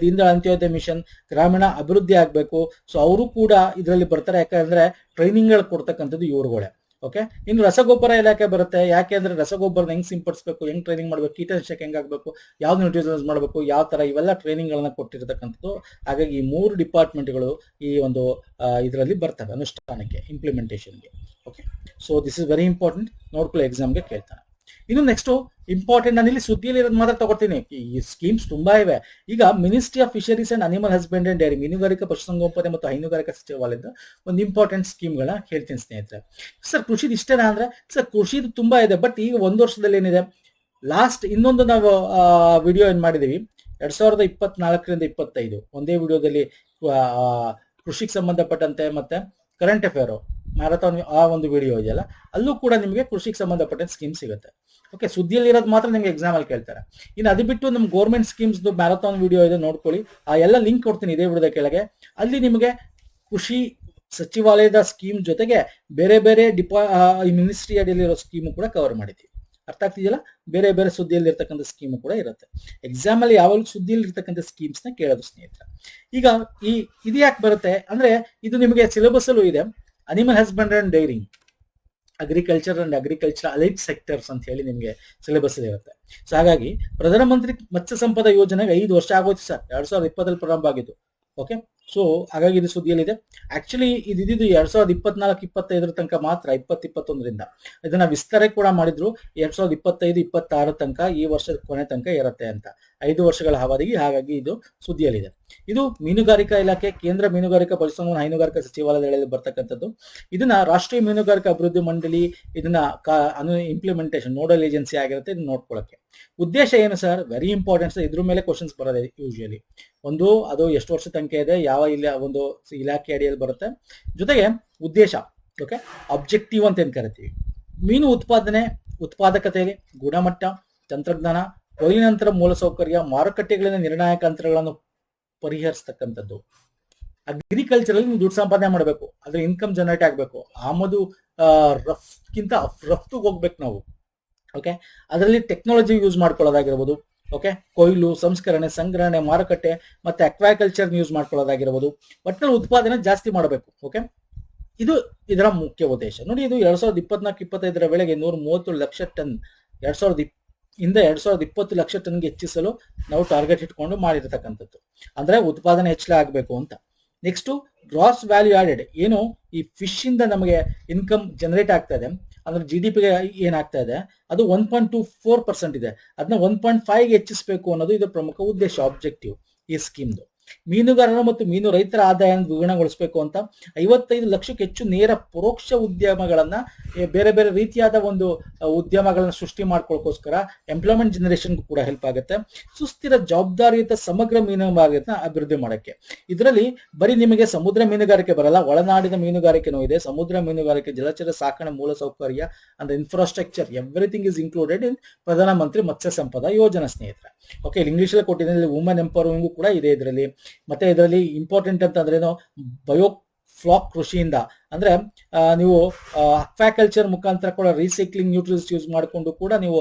ದೀನ್ ದಯಾಳ್ ಅಂತ್ಯೋದಯ ಮಿಷನ್ ಗ್ರಾಮೀಣ ಅಭಿವೃದ್ಧಿ ಆಗ್ಬೇಕು. ಸೊ ಅವರು ಕೂಡ ಇದರಲ್ಲಿ ಬರ್ತಾರೆ, ಯಾಕಂದ್ರೆ ಟ್ರೈನಿಂಗ್ ಗಳು ಕೊಡ್ತಕ್ಕಂಥದ್ದು ಇವ್ರುಗಳೇ. ಓಕೆ, ಇನ್ನು ರಸಗೊಬ್ಬರ ಇಲಾಖೆ ಬರುತ್ತೆ. ಯಾಕೆ ಅಂದ್ರೆ ರಸಗೊಬ್ಬರನ ಹೆಂಗ್ ಸಿಂಪಡಿಸಬೇಕು, ಹೆಂಗ್ ಟ್ರೈನಿಂಗ್ ಮಾಡ್ಬೇಕು, ಕೀಟನಾಶಕ ಹೆಂಗ್ ಆಗ್ಬೇಕು, ಯಾವ್ದು ನ್ಯೂಟ್ರಿಷನ್ಸ್ ಮಾಡಬೇಕು, ಯಾವ ತರ, ಇವೆಲ್ಲ ಟ್ರೈನಿಂಗ್ ಗಳನ್ನ ಕೊಟ್ಟಿರ್ತಕ್ಕಂಥದ್ದು. ಹಾಗಾಗಿ ಈ 3 ಡಿಪಾರ್ಟ್ಮೆಂಟ್ಗಳು ಈ ಒಂದು ಇದರಲ್ಲಿ ಬರ್ತವೆ ಅನುಷ್ಠಾನಕ್ಕೆ, ಇಂಪ್ಲಿಮೆಂಟೇಷನ್ಗೆ. Okay, so this is very important, ನೋಡ್ಕೊಳ್ಳಿ, ಎಕ್ಸಾಮ್ಗೆ ಕೇಳ್ತಾನೆ. ಇನ್ನು ನೆಕ್ಸ್ಟ್ ಇಂಪಾರ್ಟೆಂಟ್, ನಾನು ಇಲ್ಲಿ ಸುದ್ದಿಯಲ್ಲಿ ಇರೋದು ಮಾತ್ರ ತಗೊಳ್ತೀನಿ. ಈ ಸ್ಕೀಮ್ಸ್ ತುಂಬಾ ಇವೆ. ಈಗ ministry of fisheries and animal husbandry and dairy, ಮೀನುಗಾರಿಕಾ ಪಶುಸಂಗೋಪನೆ ಮತ್ತು ಹೈನುಗಾರಿಕಾ ಸಚಿವಾಲಯದ ಒಂದು ಇಂಪಾರ್ಟೆಂಟ್ ಸ್ಕೀಮ್ಗಳನ್ನ ಹೇಳ್ತೀನಿ ಸ್ನೇಹಿತರೆ. ಸರ್ ಕೃಷಿದು ಇಷ್ಟೇನಾ ಅಂದ್ರೆ, ಸರ್ ಕೃಷಿದು ತುಂಬಾ ಇದೆ. ಬಟ್ ಈಗ ಒಂದು ವರ್ಷದಲ್ಲಿ ಏನಿದೆ, ಲಾಸ್ಟ್ ಇನ್ನೊಂದು ನಾವು ವಿಡಿಯೋ ಏನ್ ಮಾಡಿದೀವಿ 2024ರಿಂದ 25 ಒಂದೇ ವಿಡಿಯೋದಲ್ಲಿ ಕೃಷಿಗೆ ಸಂಬಂಧಪಟ್ಟಂತೆ ಮತ್ತೆ ಕರೆಂಟ್ ಅಫೇರ್ ಮ್ಯಾರಥಾನ್ ಆ ಒಂದು ವಿಡಿಯೋ ಇದೆಯಲ್ಲ, ಅಲ್ಲೂ ಕೂಡ ನಿಮಗೆ ಕೃಷಿಗೆ ಸಂಬಂಧಪಟ್ಟ ಸ್ಕೀಮ್ ಸಿಗುತ್ತೆ. ಓಕೆ, ಸುದ್ದಿಯಲ್ಲಿ ಇರೋದು ಮಾತ್ರ ನಿಮ್ಗೆ ಎಕ್ಸಾಮ್ ಅಲ್ಲಿ ಕೇಳ್ತಾರೆ. ಇನ್ನು ಅದು ಬಿಟ್ಟು ನಮ್ಮ ಗೌರ್ಮೆಂಟ್ ಸ್ಕೀಮ್ಸ್ ಮ್ಯಾರಥಾನ್ ವಿಡಿಯೋ ಇದೆ, ನೋಡ್ಕೊಳ್ಳಿ. ಆ ಎಲ್ಲ ಲಿಂಕ್ ಕೊಡ್ತೀನಿ ಇದೇ ವಿಡಿಯೋದ ಕೆಳಗೆ. ಅಲ್ಲಿ ನಿಮಗೆ ಕೃಷಿ ಸಚಿವಾಲಯದ ಸ್ಕೀಮ್ ಜೊತೆಗೆ ಬೇರೆ ಬೇರೆ ಮಿನಿಸ್ಟ್ರಿ ಅಡಿಯಲ್ಲಿ ಇರೋ ಸ್ಕೀಮು ಕೂಡ ಕವರ್ ಮಾಡಿದ್ದೀವಿ. ಅರ್ಥ ಆಗ್ತಿದೆಯಲ್ಲ? ಬೇರೆ ಬೇರೆ ಸುದ್ದಿಯಲ್ಲಿ ಇರ್ತಕ್ಕಂಥ ಸ್ಕೀಮು ಕೂಡ ಇರುತ್ತೆ. ಎಕ್ಸಾಮ್ ಅಲ್ಲಿ ಯಾವಾಗ ಸುದ್ದಿಯಲ್ಲಿ ಇರ್ತಕ್ಕಂಥ ಸ್ಕೀಮ್ಸ್ ನ ಕೇಳೋದು ಸ್ನೇಹಿತರೆ. ಈಗ ಇದು ಯಾಕೆ ಬರುತ್ತೆ ಅಂದ್ರೆ, ಇದು ನಿಮಗೆ ಸಿಲೆಬಸ್ ಅಲ್ಲೂ ಇದೆ. Animal husbandry and dairying, agriculture and agriculture allied sectors ಅಂತ ಹೇಳಿ ನಿಮಗೆ ಸಿಲೆಬಸ್ ಇರುತ್ತೆ. ಸೊ ಹಾಗಾಗಿ ಪ್ರಧಾನಮಂತ್ರಿ ಮತ್ಸ್ಯ ಸಂಪದ ಯೋಜನೆಗೆ 5 ವರ್ಷ ಆಗೋಯ್ತು ಸರ್, 2020 ಪ್ರಾರಂಭ ಆಗಿದ್ದು. ಓಕೆ, ಸೊ ಹಾಗಾಗಿ ಇದು ಸುದ್ದಿಯಲ್ಲಿದೆ. ಆಕ್ಚುಲಿ ಇದು 2024-25 ತನಕ ಮಾತ್ರ, 2021ರಿಂದ ಇದನ್ನ ವಿಸ್ತಾರ ಕೂಡ ಮಾಡಿದ್ರು. 2025-26 ತನಕ, ಈ ವರ್ಷದ ಕೊನೆ ತನಕ ಇರುತ್ತೆ ಅಂತ, 5 ವರ್ಷಗಳ ಅವಧಿಗೆ. ಹಾಗಾಗಿ ಇದು ಸುದ್ದಿಯಲ್ಲಿದೆ. ಇದು ಮೀನುಗಾರಿಕಾ ಇಲಾಖೆ, ಕೇಂದ್ರ ಮೀನುಗಾರಿಕಾ ಪಶುಸಂಗೋಪನಾ ಹೈನುಗಾರಿಕಾ ಸಚಿವಾಲಯದಲ್ಲಿ ಬರ್ತಕ್ಕಂಥದ್ದು. ಇದನ್ನ ರಾಷ್ಟ್ರೀಯ ಮೀನುಗಾರಿಕಾ ಅಭಿವೃದ್ಧಿ ಮಂಡಳಿ ಇದನ್ನ ಇಂಪ್ಲಿಮೆಂಟೇಷನ್ ನೋಡಲ್ ಏಜೆನ್ಸಿ ಆಗಿರುತ್ತೆ. ಇದನ್ನ ನೋಡ್ಕೊಳ್ಳಕ್ಕೆ ಉದ್ದೇಶ ಏನು ಸರ್? Very important sir. ಇದ್ರ ಮೇಲೆ ಕ್ವಶನ್ಸ್ ಬರೋದೆ ಯೂಶುವಲಿ. ಒಂದು, ಅದು ಎಷ್ಟು ವರ್ಷ ತನಕ ಇದೆ, ಯಾವ ಒಂದು ಇಲಾಖೆ ಅಡಿಯಲ್ಲಿ ಬರುತ್ತೆ, ಜೊತೆಗೆ ಉದ್ದೇಶ. ಓಕೆ, ಅಬ್ಜೆಕ್ಟಿವ್ ಅಂತ ಏನ್ ಕರಿತೀವಿ. ಮೀನು ಉತ್ಪಾದಕತೆ, ಗುಣಮಟ್ಟ, ತಂತ್ರಜ್ಞಾನ, ಕೊಯ್ಲಿನ ನಂತರ ಮೂಲಸೌಕರ್ಯ, ಮಾರುಕಟ್ಟೆಗಳಿಂದ ನಿರ್ಣಾಯಕ ಅಂತರಗಳನ್ನು ಪರಿಹರಿಸ್ತಕ್ಕಂಥದ್ದು. ಅಗ್ರಿಕಲ್ಚರಲ್ಲಿ ನೀವು ದುಡ್ಡು ಸಂಪಾದನೆ ಮಾಡಬೇಕು, ಅದ್ರ ಇನ್ಕಮ್ ಜನರೇಟ್ ಆಗಬೇಕು, ಆಮದು ರಫ್ಗಿಂತ ರಫ್ತಿಗೆ ಹೋಗ್ಬೇಕು ನಾವು. ಓಕೆ, ಅದರಲ್ಲಿ ಟೆಕ್ನಾಲಜಿ ಯೂಸ್ ಮಾಡ್ಕೊಳ್ಳೋದಾಗಿರ್ಬೋದು. ಓಕೆ, ಕೊಯ್ಲು, ಸಂಸ್ಕರಣೆ, ಸಂಗ್ರಹಣೆ, ಮಾರುಕಟ್ಟೆ ಮತ್ತೆ ಅಕ್ವಾಕಲ್ಚರ್ ಯೂಸ್ ಮಾಡ್ಕೊಳ್ಳೋದಾಗಿರ್ಬೋದು. ಒಟ್ಟಿನಲ್ಲಿ ಉತ್ಪಾದನೆ ಜಾಸ್ತಿ ಮಾಡಬೇಕು. ಓಕೆ, ಇದು ಇದರ ಮುಖ್ಯ ಉದ್ದೇಶ. ನೋಡಿ, ಇದು 2024-25 ವೇಳೆಗೆ 137 ಲಕ್ಷ ಟನ್ 2020 ಲಕ್ಷ ಟನ್ಗೆ ಹೆಚ್ಚಿಸಲು ನಾವು ಟಾರ್ಗೆಟ್ ಇಟ್ಕೊಂಡು ಮಾಡಿರ್ತಕ್ಕಂಥದ್ದು. ಅಂದ್ರೆ ಉತ್ಪಾದನೆ ಹೆಚ್ಚಳ ಆಗಬೇಕು ಅಂತ. ನೆಕ್ಸ್ಟ್, ಗ್ರಾಸ್ ವ್ಯಾಲ್ಯೂ ಆಡೆಡ್, ಏನು ಈ ಫಿಶ್ ಇಂದ ನಮಗೆ ಇನ್ಕಮ್ ಜನರೇಟ್ ಆಗ್ತಾ ಇದೆ, ಅಂದ್ರೆ GDP ಏನಾಗ್ತಾ ಇದೆ ಅದು 1.24% ಇದೆ. ಅದನ್ನ 1.5ಗೆ ಹೆಚ್ಚಿಸಬೇಕು ಅನ್ನೋದು ಇದು ಪ್ರಮುಖ ಉದ್ದೇಶ, ಆಬ್ಜೆಕ್ಟಿವ್ ಈ ಸ್ಕೀಮ್ದು. ಮೀನುಗಾರರ ಮತ್ತು ಮೀನು ರೈತರ ಆದಾಯವನ್ನು ದ್ವಿಗುಣಗೊಳಿಸಬೇಕು ಅಂತ 55 ಲಕ್ಷಕ್ಕೆ ಹೆಚ್ಚು ನೇರ ಪರೋಕ್ಷ ಉದ್ಯಮಗಳನ್ನ, ಬೇರೆ ಬೇರೆ ರೀತಿಯಾದ ಒಂದು ಉದ್ಯಮಗಳನ್ನ ಸೃಷ್ಟಿ ಮಾಡ್ಕೊಳ್ಳೋಕೋಸ್ಕರ ಎಂಪ್ಲಾಯ್ಮೆಂಟ್ ಜನರೇಷನ್ಗೂ ಕೂಡ ಹೆಲ್ಪ್ ಆಗುತ್ತೆ. ಸುಸ್ಥಿರ ಜವಾಬ್ದಾರಿಯುತ ಸಮಗ್ರ ಮೀನುಗಾರಿಕೆನ ಅಭಿವೃದ್ಧಿ ಮಾಡಕ್ಕೆ. ಇದರಲ್ಲಿ ಬರೀ ನಿಮಗೆ ಸಮುದ್ರ ಮೀನುಗಾರಿಕೆ ಬರಲ್ಲ, ಒಳನಾಡಿನ ಮೀನುಗಾರಿಕೆನೂ ಇದೆ. ಸಮುದ್ರ ಮೀನುಗಾರಿಕೆ, ಜಲಚರ ಸಾಕಣೆ ಮೂಲಸೌಕರ್ಯ ಅಂದ್ರೆ infrastructure, everything is included in ಪ್ರಧಾನಮಂತ್ರಿ ಮತ್ಸ್ಯ ಸಂಪದ ಯೋಜನಾ ಸ್ನೇಹಿತರೆ. ಓಕೆ, ಇಲ್ಲಿ ಇಂಗ್ಲಿಷ್ ಅಲ್ಲಿ ಕೊಟ್ಟಿದ್ದೀನಿ, ವುಮೆನ್ ಎಂಪವರಿಂಗು ಕೂಡ ಇದೆ ಇದರಲ್ಲಿ. ಮತ್ತೆ ಇದರಲ್ಲಿ ಇಂಪಾರ್ಟೆಂಟ್ ಅಂತ ಅಂದ್ರೇನು, ಬಯೋಫ್ಲಾಕ್ ಕೃಷಿಯಿಂದ ಅಂದ್ರೆ ನೀವು ಅಕ್ವಾಕಲ್ಚರ್ ಮುಖಾಂತರ ಕೂಡ ರೀಸೈಕ್ಲಿಂಗ್ ನ್ಯೂಟ್ರಿಲ್ಸ್ ಯೂಸ್ ಮಾಡಿಕೊಂಡು ಕೂಡ ನೀವು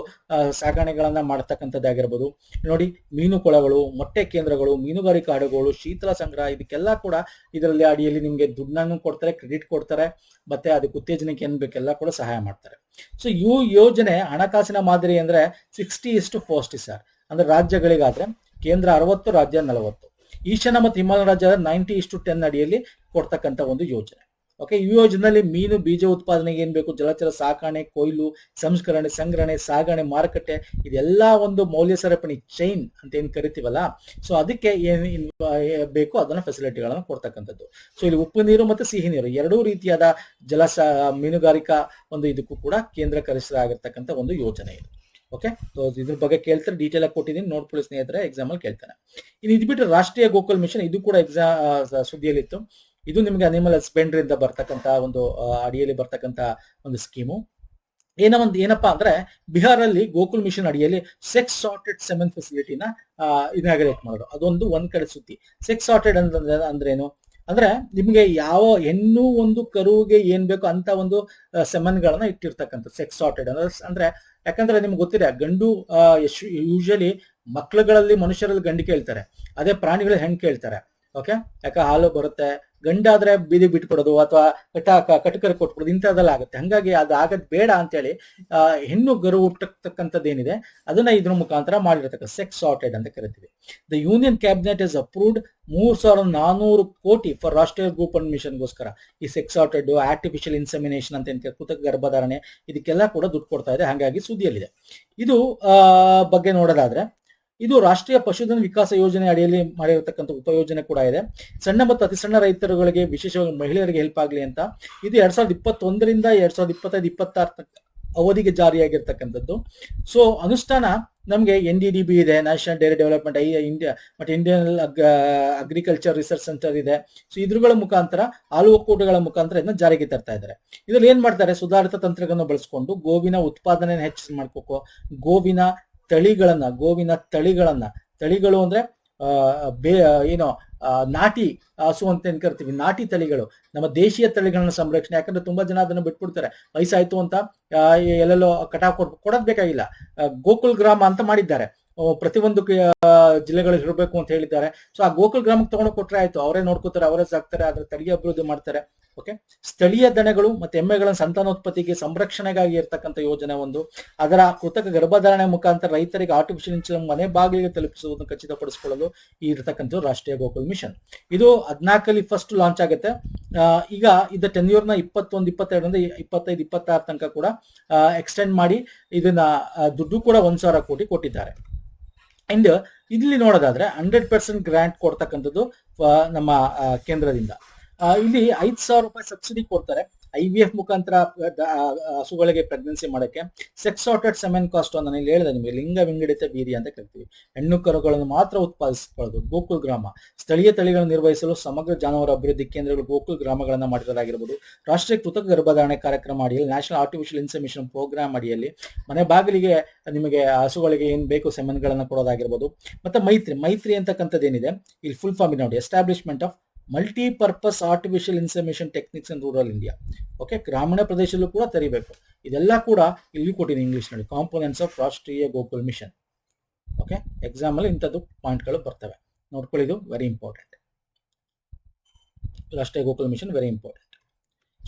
ಸಾಗಣೆಗಳನ್ನ ಮಾಡ್ತಕ್ಕಂಥದ್ದಾಗಿರ್ಬೋದು. ನೋಡಿ, ಮೀನು ಕೊಳಗಳು, ಮೊಟ್ಟೆ ಕೇಂದ್ರಗಳು, ಮೀನುಗಾರಿಕಾ ಹಡಗುಗಳು, ಶೀತಲ ಸಂಗ್ರಹ, ಇದಕ್ಕೆಲ್ಲ ಕೂಡ ಇದರಲ್ಲಿ ಅಡಿಯಲ್ಲಿ ನಿಮಗೆ ದುಡ್ಡನ್ನು ಕೊಡ್ತಾರೆ, ಕ್ರೆಡಿಟ್ ಕೊಡ್ತಾರೆ, ಮತ್ತೆ ಅದಕ್ಕೆ ಉತ್ತೇಜನಕ್ಕೆ ಏನ್ ಬೇಕೆಲ್ಲ ಕೂಡ ಸಹಾಯ ಮಾಡ್ತಾರೆ. ಸೊ ಈ ಯೋಜನೆ ಹಣಕಾಸಿನ ಮಾದರಿ ಅಂದ್ರೆ 60:40 ಸರ್. ಅಂದ್ರೆ ರಾಜ್ಯಗಳಿಗಾದ್ರೆ ಕೇಂದ್ರ 60, ರಾಜ್ಯ 40. ಈಶಾನ್ಯ ಮತ್ತು ಹಿಮಾಲಯ ರಾಜ್ಯದ 90:10 ಅಡಿಯಲ್ಲಿ ಕೊಡ್ತಕ್ಕಂಥ ಒಂದು ಯೋಜನೆ. ಓಕೆ, ಈ ಯೋಜನೆಯಲ್ಲಿ ಮೀನು ಬೀಜ ಉತ್ಪಾದನೆಗೆ ಏನ್ ಬೇಕು, ಜಲಚರ ಸಾಕಣೆ, ಕೊಯ್ಲು, ಸಂಸ್ಕರಣೆ, ಸಂಗ್ರಹಣೆ, ಸಾಗಣೆ, ಮಾರುಕಟ್ಟೆ, ಇದೆಲ್ಲ ಒಂದು ಮೌಲ್ಯ ಸರಪಣಿ ಚೈನ್ ಅಂತ ಏನ್ ಕರಿತೀವಲ್ಲ, ಸೊ ಅದಕ್ಕೆ ಏನ್ ಬೇಕು ಅದನ್ನ ಫೆಸಿಲಿಟಿಗಳನ್ನ ಕೊಡ್ತಕ್ಕಂಥದ್ದು. ಸೊ ಇಲ್ಲಿ ಉಪ್ಪು ನೀರು ಮತ್ತು ಸಿಹಿ ನೀರು ಎರಡೂ ರೀತಿಯಾದ ಮೀನುಗಾರಿಕಾ ಒಂದು ಇದಕ್ಕೂ ಕೂಡ ಕೇಂದ್ರೀಕರಿಸಲಾಗಿರ್ತಕ್ಕಂಥ ಒಂದು ಯೋಜನೆ ಇದು. ಓಕೆ, ಸೊ ಇದ್ರ ಬಗ್ಗೆ ಕೇಳ್ತಾರೆ, ಡೀಟೇಲ್ ಆಗಿ ಕೊಟ್ಟಿದ್ದೀನಿ, ನೋಡ್ಕೊಳ್ಳಿ ಸ್ನೇಹಿತರೆ, ಎಕ್ಸಾಮ್ ಅಲ್ಲಿ ಕೇಳ್ತಾನೆ. ಇನ್ನು ಇದು ಬಿಟ್ಟು ರಾಷ್ಟ್ರೀಯ ಗೋಕುಲ್ ಮಿಷನ್, ಇದು ಕೂಡ ಸುದ್ದಿಯಲ್ಲಿತ್ತು. ಇದು ನಿಮಗೆ ಅನಿಮಲ್ ಹಸ್ಬೆಂಡ್ರಿ ಇಂದ ಬರ್ತಕ್ಕಂತ ಒಂದು ಅಡಿಯಲ್ಲಿ ಬರ್ತಕ್ಕಂತ ಒಂದು ಸ್ಕೀಮು. ಏನಪ್ಪಾ ಅಂದ್ರೆ, ಬಿಹಾರಲ್ಲಿ ಗೋಕುಲ್ ಮಿಷನ್ ಅಡಿಯಲ್ಲಿ ಸೆಕ್ಸ್ ಸಾರ್ಟೆಡ್ ಸೆಮೆನ್ ಫೆಸಿಲಿಟಿನ ಇನಾಗ್ರೇಟ್ ಮಾಡೋದು. ಅದೊಂದು ಒಂದ್ ಕಡೆ ಸುದ್ದಿ. ಸೆಕ್ಸ್ ಸಾರ್ಟೆಡ್ ಅಂದ್ರೇನು ಅಂದ್ರೆ, ನಿಮ್ಗೆ ಯಾವ ಹೆಣ್ಣು ಒಂದು ಕರುವಿಗೆ ಏನ್ ಬೇಕು ಅಂತ ಒಂದು ಸೆಮೆನ್ಗಳನ್ನ ಇಟ್ಟಿರ್ತಕ್ಕಂಥ ಸೆಕ್ಸ್ ಸಾರ್ಟೆಡ್ ಅಂದ್ರೆ ಯಾಕಂದ್ರೆ ನಿಮ್ಗೆ ಗೊತ್ತಿದೆ, ಗಂಡು ಯೂಶಲಿ ಮಕ್ಳುಗಳಲ್ಲಿ ಮನುಷ್ಯರಲ್ಲಿ ಗಂಡು ಕೇಳ್ತಾರೆ, ಅದೇ ಪ್ರಾಣಿಗಳಲ್ಲಿ ಹೆಣ್ಣು ಕೇಳ್ತಾರೆ. ಓಕೆ, ಯಾಕೆ ಹಾಲು ಬರುತ್ತೆ, ಗಂಡಾದ್ರೆ ಬೀದಿ ಬಿಟ್ಕೊಡೋದು ಅಥವಾ ಕಟಕರಿ ಕೊಟ್ಬಿಡೋದು ಇಂಥದ್ದೆಲ್ಲ ಆಗುತ್ತೆ. ಹಂಗಾಗಿ ಅದು ಆಗದ್ ಬೇಡ ಅಂತೇಳಿ ಹೆಣ್ಣು ಗರು ಹುಟ್ಟತಕ್ಕಂಥದ್ದೇನಿದೆ ಅದನ್ನ ಇದ್ರ ಮುಖಾಂತರ ಮಾಡಿರ್ತಕ್ಕ ಸೆಕ್ಸ್ ಸಾರ್ಟೆಡ್ ಅಂತ ಕರಿತೀವಿ. The union cabinet is approved 3,400 ಕೋಟಿ ಫಾರ್ ರಾಷ್ಟ್ರೀಯ ಗೋಕುಲ್ ಮಿಷನ್ಗೋಸ್ಕರ. ಈ ಸೆಕ್ಸ್ ಸಾರ್ಟೆಡ್, ಆರ್ಟಿಫಿಷಿಯಲ್ ಇನ್ಸೆಮಿನೇಷನ್ ಅಂತ ಏನ್ ಕೃತಕ ಗರ್ಭಧಾರಣೆ, ಇದಕ್ಕೆಲ್ಲ ಕೂಡ ದುಡ್ಡು ಕೊಡ್ತಾ ಇದೆ. ಹಾಗಾಗಿ ಸುದ್ದಿಯಲ್ಲಿದೆ. ಇದು ಬಗ್ಗೆ ನೋಡೋದಾದ್ರೆ, ಇದು ರಾಷ್ಟ್ರೀಯ ಪಶುಧನ ವಿಕಾಸ ಯೋಜನೆ ಅಡಿಯಲ್ಲಿ ಮಾಡಿರತಕ್ಕಂಥ ಉಪಯೋಜನೆ ಕೂಡ ಇದೆ. ಸಣ್ಣ ಮತ್ತು ಅತಿ ಸಣ್ಣ ರೈತರುಗಳಿಗೆ, ವಿಶೇಷವಾಗಿ ಮಹಿಳೆಯರಿಗೆ ಹೆಲ್ಪ್ ಆಗಲಿ ಅಂತ ಇದು 2021ರಿಂದ 2025-26 ಅವಧಿಗೆ ಜಾರಿಯಾಗಿರ್ತಕ್ಕಂಥದ್ದು. ಸೊ ಅನುಷ್ಠಾನ ನಮಗೆ NDDB ಇದೆ, ನ್ಯಾಷನಲ್ ಡೈರಿ ಡೆವಲಪ್ಮೆಂಟ್ ಇಂಡಿಯಾ ಮತ್ತೆ ಇಂಡಿಯನ್ ಅಗ್ರಿಕಲ್ಚರ್ ರಿಸರ್ಚ್ ಸೆಂಟರ್ ಇದೆ. ಸೊ ಇದ್ರಗಳ ಮುಖಾಂತರ, ಹಾಲು ಒಕ್ಕೂಟಗಳ ಮುಖಾಂತರ ಇದನ್ನ ಜಾರಿಗೆ ತರ್ತಾ ಇದ್ದಾರೆ. ಇದ್ರಲ್ಲಿ ಏನ್ ಮಾಡ್ತಾರೆ, ಸುಧಾರಿತ ತಂತ್ರಗಳನ್ನು ಬಳಸ್ಕೊಂಡು ಗೋವಿನ ಉತ್ಪಾದನೆ ಹೆಚ್ಚು ಮಾಡ್ಕೋಕೋ, ಗೋವಿನ ತಳಿಗಳು ಅಂದ್ರೆ ನಾಟಿ ಹಸು ಅಂತ ಏನ್ ಕರಿತೀವಿ, ನಾಟಿ ತಳಿಗಳು, ನಮ್ಮ ದೇಶೀಯ ತಳಿಗಳನ್ನ ಸಂರಕ್ಷಣೆ. ಯಾಕಂದ್ರೆ ತುಂಬಾ ಜನ ಅದನ್ನ ಬಿಟ್ಬಿಡ್ತಾರೆ, ವಯಸ್ಸಾಯ್ತು ಅಂತ ಎಲ್ಲೆಲ್ಲೋ ಕಟಾವ್ ಕೊಡೋದ್ ಬೇಕಾಗಿಲ್ಲ. ಗೋಕುಲ್ ಗ್ರಾಮ ಅಂತ ಮಾಡಿದ್ದಾರೆ, ಪ್ರತಿಯೊಂದು ಜಿಲ್ಲೆಗಳಿಗೆ ಇರಬೇಕು ಅಂತ ಹೇಳಿದ್ದಾರೆ. ಸೊ ಆ ಗೋಕುಲ್ ಗ್ರಾಮಕ್ಕೆ ತಗೊಂಡು ಕೊಟ್ರೆ ಆಯ್ತು, ಅವರೇ ನೋಡ್ಕೋತಾರೆ, ಅವರೇ ಸಾಕ್ತಾರೆ, ಅದ್ರ ತಳಿಯ ಅಭಿವೃದ್ಧಿ ಮಾಡ್ತಾರೆ. ಓಕೆ, ಸ್ಥಳೀಯ ದನಗಳು ಮತ್ತೆ ಎಮ್ಮೆಗಳ ಸಂತಾನೋತ್ಪತ್ತಿಗೆ ಸಂರಕ್ಷಣೆಗಾಗಿ ಇರ್ತಕ್ಕಂಥ ಯೋಜನೆ ಒಂದು. ಅದರ ಕೃತಕ ಗರ್ಭಧಾರಣೆ ಮುಖಾಂತರ ರೈತರಿಗೆ ಆರ್ಟಿಫಿಷಿಯಲ್ ಇನ್ಸೆಮಿನೇಷನ್ ಮನೆ ಬಾಗಿಲಿಗೆ ತಲುಪಿಸುವುದನ್ನು ಖಚಿತಪಡಿಸಿಕೊಳ್ಳಲು ಇರತಕ್ಕಂಥ ರಾಷ್ಟ್ರೀಯ ಗೋಕುಲ್ ಮಿಷನ್. ಇದು 14ರಲ್ಲಿ ಫಸ್ಟ್ ಲಾಂಚ್ ಆಗುತ್ತೆ. ಈಗ ಇದ ಟೆನ್ಯೂರ್ನ 21-22ರಿಂದ 25-26 ತನಕ ಕೂಡ ಎಕ್ಸ್ಟೆಂಡ್ ಮಾಡಿ ಇದನ್ನ ದುಡ್ಡು ಕೂಡ 1,000 ಕೋಟಿ ಕೊಟ್ಟಿದ್ದಾರೆ. ಅಂಡ್ ಇಲ್ಲಿ ನೋಡೋದಾದ್ರೆ 100% ಗ್ರಾಂಟ್ ಕೊಡ್ತಕ್ಕಂಥದ್ದು ನಮ್ಮ ಕೇಂದ್ರದಿಂದ. ಇಲ್ಲಿ 5,000 ರೂಪಾಯಿ ಸಬ್ಸಿಡಿ ಕೊಡ್ತಾರೆ IVF ಮುಖಾಂತರ ಹಸುಗಳಿಗೆ ಪ್ರೆಗ್ನೆನ್ಸಿ ಮಾಡಕ್ಕೆ. ಸೆಕ್ಸ್ ಸಾರ್ಟೆಡ್ ಸೆಮೆನ್ ಕಾಸ್ಟ್ ನಾನು ಇಲ್ಲಿ ಹೇಳಿದೆ ನಿಮಗೆ, ಲಿಂಗ ವಿಂಗಡಿತ ಬೀರಿ ಅಂತ ಕರಿತೀವಿ. ಹೆಣ್ಣು ಕರುಗಳನ್ನು ಮಾತ್ರ ಉತ್ಪಾದಿಸಿಕೊಳ್ಳೋದು. ಗೋಕುಲ್ ಗ್ರಾಮ, ಸ್ಥಳೀಯ ತಳಿಗಳನ್ನು ನಿರ್ವಹಿಸಲು ಸಮಗ್ರ ಜಾನುವಾರು ಅಭಿವೃದ್ಧಿ ಕೇಂದ್ರಗಳು ಗೋಕುಲ್ ಗ್ರಾಮಗಳನ್ನ ಮಾಡಿರೋದಾಗಿರ್ಬೋದು. ರಾಷ್ಟ್ರೀಯ ಕೃತಕ ಗರ್ಭಧಾರಣೆ ಕಾರ್ಯಕ್ರಮ ಅಡಿಯಲ್ಲಿ, ನ್ಯಾಷನಲ್ ಆರ್ಟಿಫಿಷಿಯಲ್ ಇನ್ಸೆಮಿನೇಷನ್ ಪ್ರೋಗ್ರಾಮ್ ಅಡಿಯಲ್ಲಿ ಮನೆ ಬಾಗಿಲಿಗೆ ನಿಮಗೆ ಹಸುಗಳಿಗೆ ಏನ್ ಬೇಕು ಸೆಮೆನ್ಗಳನ್ನ ಕೊಡೋದಾಗಿರ್ಬೋದು. ಮತ್ತೆ ಮೈತ್ರಿ ಅಂತಕ್ಕಂಥದ್ದು ಏನಿದೆ, ಇಲ್ಲಿ ಫುಲ್ ಫಾರ್ಮ್ ನೋಡಿ, establishment of multipurpose artificial insemination techniques in rural India. Okay, ಗ್ರಾಮೀಣ ಪ್ರದೇಶದಲ್ಲೂ ಕೂಡ ತೆರಿಬೇಕು. ಇದೆಲ್ಲ ಕೂಡ ಇಲ್ಲಿ ಕೊಟ್ಟಿದ್ದೀನಿ ಇಂಗ್ಲಿಷ್ ನಲ್ಲಿ. ಕಾಂಪೋನೆಂಟ್ಸ್ ಆಫ್ ರಾಷ್ಟ್ರೀಯ ಗೋಕುಲ್ ಮಿಷನ್. ಓಕೆ, ಎಕ್ಸಾಮ್ ಅಲ್ಲಿ ಇಂಥದ್ದು ಪಾಯಿಂಟ್ಗಳು ಬರ್ತವೆ, ನೋಡ್ಕೊಳ್ಳಿ. ಇದು very important. Rashtriya Gokul mission very important.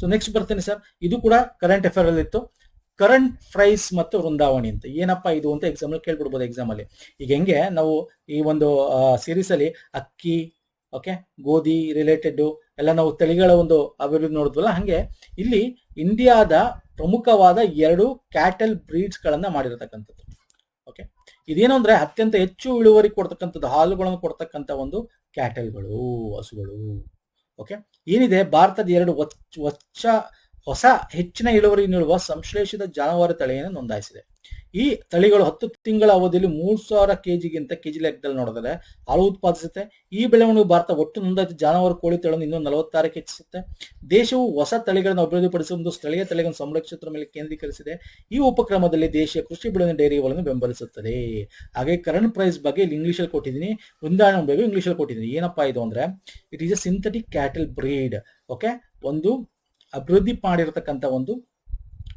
So next ಬರ್ತೇನೆ ಸರ್, ಇದು ಕೂಡ ಕರೆಂಟ್ ಅಫೇರ್ ಅಲ್ಲಿ ಇತ್ತು. ಕರೆಂಟ್ ಪ್ರೈಸ್ ಮತ್ತು ವೃಂದಾವಣಿ ಅಂತ ಏನಪ್ಪಾ ಇದು ಅಂತ ಎಕ್ಸಾಮ್ ಅಲ್ಲಿ ಕೇಳ್ಬಿಡ್ಬೋದು. ಎಕ್ಸಾಮ್ ಅಲ್ಲಿ ಈಗ ಹೆಂಗೆ ನಾವು ಈ ಒಂದು ಸೀರೀಸ್ ಅಲ್ಲಿ ಅಕ್ಕಿ, ಓಕೆ, ಗೋಧಿ ರಿಲೇಟೆಡ್ ಎಲ್ಲ ನಾವು ತಳಿಗಳ ಒಂದು ಅಭಿವೃದ್ಧಿ ನೋಡಿದ್ವಲ್ಲ, ಹಂಗೆ ಇಲ್ಲಿ ಇಂಡಿಯಾದ ಪ್ರಮುಖವಾದ 2 ಕ್ಯಾಟಲ್ ಬ್ರೀಡ್ಸ್ ಗಳನ್ನ ಮಾಡಿರತಕ್ಕಂಥದ್ದು. ಓಕೆ, ಇದೇನು ಅಂದ್ರೆ ಅತ್ಯಂತ ಹೆಚ್ಚು ಇಳುವರಿ ಕೊಡ್ತಕ್ಕಂಥದ್ದು, ಹಾಲುಗಳನ್ನು ಕೊಡ್ತಕ್ಕಂಥ ಒಂದು ಕ್ಯಾಟಲ್ಗಳು, ಹಸುಗಳು. ಓಕೆ, ಏನಿದೆ ಭಾರತದ 2 ಹೊಸ ಹೆಚ್ಚಿನ ಇಳುವರಿ ನೀಡುವ ಸಂಶ್ಲೇಷಿತ ಜಾನುವಾರು ತಳಿಯನ್ನು ನೋಂದಾಯಿಸಿದೆ. ಈ ತಳಿಗಳು 10 ತಿಂಗಳ ಅವಧಿಯಲ್ಲಿ 3000 ಕೆಜಿ ಲೆಕ್ಕದಲ್ಲಿ ನೋಡಿದರೆ ಹಾಲು ಉತ್ಪಾದಿಸುತ್ತೆ. ಈ ಬೆಳವಣಿಗೆ ಭಾರತ ಒಟ್ಟು ನೋಂದಾಯಿತ ಜಾನುವಾರು ಕೋಳಿ ತಳಿಯನ್ನು 246 ಹೆಚ್ಚಿಸುತ್ತೆ. ದೇಶವು ಹೊಸ ತಳಿಗಳನ್ನು ಅಭಿವೃದ್ಧಿಪಡಿಸುವ ಒಂದು ಸ್ಥಳೀಯ ತಳಿಗಳನ್ನು ಸಂರಕ್ಷಿಸುವ ಮೇಲೆ ಕೇಂದ್ರೀಕರಿಸಿದೆ. ಈ ಉಪಕ್ರಮದಲ್ಲಿ ದೇಶೀಯ ಕೃಷಿ ಬೆಳೆಯನ್ನು ಡೈರಿಗಳನ್ನು ಬೆಂಬಲಿಸುತ್ತದೆ. ಹಾಗೆ ಕರೆಂಟ್ ಪ್ರೈಸ್ ಬಗ್ಗೆ ಇಲ್ಲಿ ಇಂಗ್ಲಿಷ್ ಅಲ್ಲಿ ಕೊಟ್ಟಿದ್ದೀನಿ, ವೃಂದಾವನ ಬಗ್ಗೆ ಇಂಗ್ಲಿಷ್ ಅಲ್ಲಿ ಕೊಟ್ಟಿದ್ದೀನಿ. ಏನಪ್ಪಾ ಇದು ಅಂದ್ರೆ it is a synthetic cattle breed. Okay, ಒಂದು ಅಭಿವೃದ್ಧಿ ಮಾಡಿರತಕ್ಕಂಥ ಒಂದು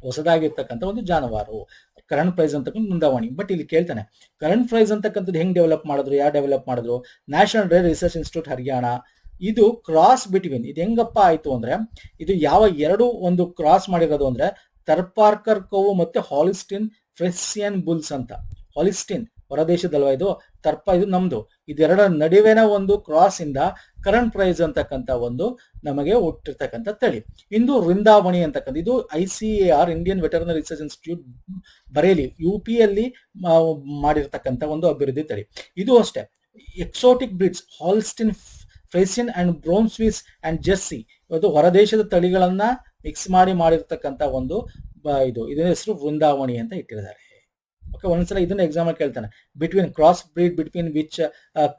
ಹೊಸದಾಗಿರ್ತಕ್ಕಂಥ ಒಂದು ಜಾನುವಾರು. ಕರೆಂಟ್ ಪ್ರೈಸ್ ಅಂತಕ್ಕಂಥ ನೋಂದಾವಣಿ. ಬಟ್ ಇಲ್ಲಿ ಕೇಳ್ತಾನೆ ಕರೆಂಟ್ ಪ್ರೈಸ್ ಅಂತಕ್ಕಂಥದ್ದು ಹೆಂಗ್ ಡೆವಲಪ್ ಮಾಡಿದ್ರು, ಯಾರು ಡೆವಲಪ್ ಮಾಡಿದ್ರು? National dairy research institute Haryana. ಇದು ಕ್ರಾಸ್ ಬಿಟ್ವೀನ್, ಇದು ಹೆಂಗಪ್ಪ ಆಯ್ತು ಅಂದ್ರೆ ಇದು ಯಾವ 2 ಒಂದು ಕ್ರಾಸ್ ಮಾಡಿರೋದು ಅಂದ್ರೆ ಥರ್ಪಾರ್ಕರ್ ಕೋವು ಮತ್ತೆ ಹಾಲಿಸ್ಟಿನ್ ಫ್ರೆಸಿಯನ್ ಬುಲ್ಸ್ ಅಂತ. ಹಾಲಿಸ್ಟಿನ್ ಹೊರದೇಶದಲ್ವಾ ಇದು, ಇದು ನಮ್ದು. ಇದೆರಡರ ನಡುವೆನ ಒಂದು ಕ್ರಾಸ್ ಇಂದ ಕರೆಂಟ್ ಪ್ರೈಸ್ ಅಂತಕ್ಕಂಥ ಒಂದು ನಮಗೆ ಹುಟ್ಟಿರ್ತಕ್ಕಂಥ ತಳಿ. ಇಂದು ವೃಂದಾವಣಿ ಅಂತಕ್ಕಂಥ ಇದು ICAR Indian veterinary research institute Bareilly UP ಯಲ್ಲಿ ಮಾಡಿರ್ತಕ್ಕಂಥ ಒಂದು ಅಭಿವೃದ್ಧಿ ತಳಿ. ಇದು ಅಷ್ಟೇ exotic breeds Holstein Friesian and Brown Swiss and Jersey, ಇದು ಹೊರದೇಶದ ತಳಿಗಳನ್ನ ಮಿಕ್ಸ್ ಮಾಡಿರ್ತಕ್ಕಂಥ ಒಂದು ಇದರ ಹೆಸರು ವೃಂದಾವಣಿ ಅಂತ ಇಟ್ಟಿದ್ದಾರೆ. ಓಕೆ, ಒಂದ್ಸಲ ಇದನ್ನ ಎಕ್ಸಾಮ್ ಅಲ್ಲಿ ಕೇಳ್ತಾನೆ, between cross breed between which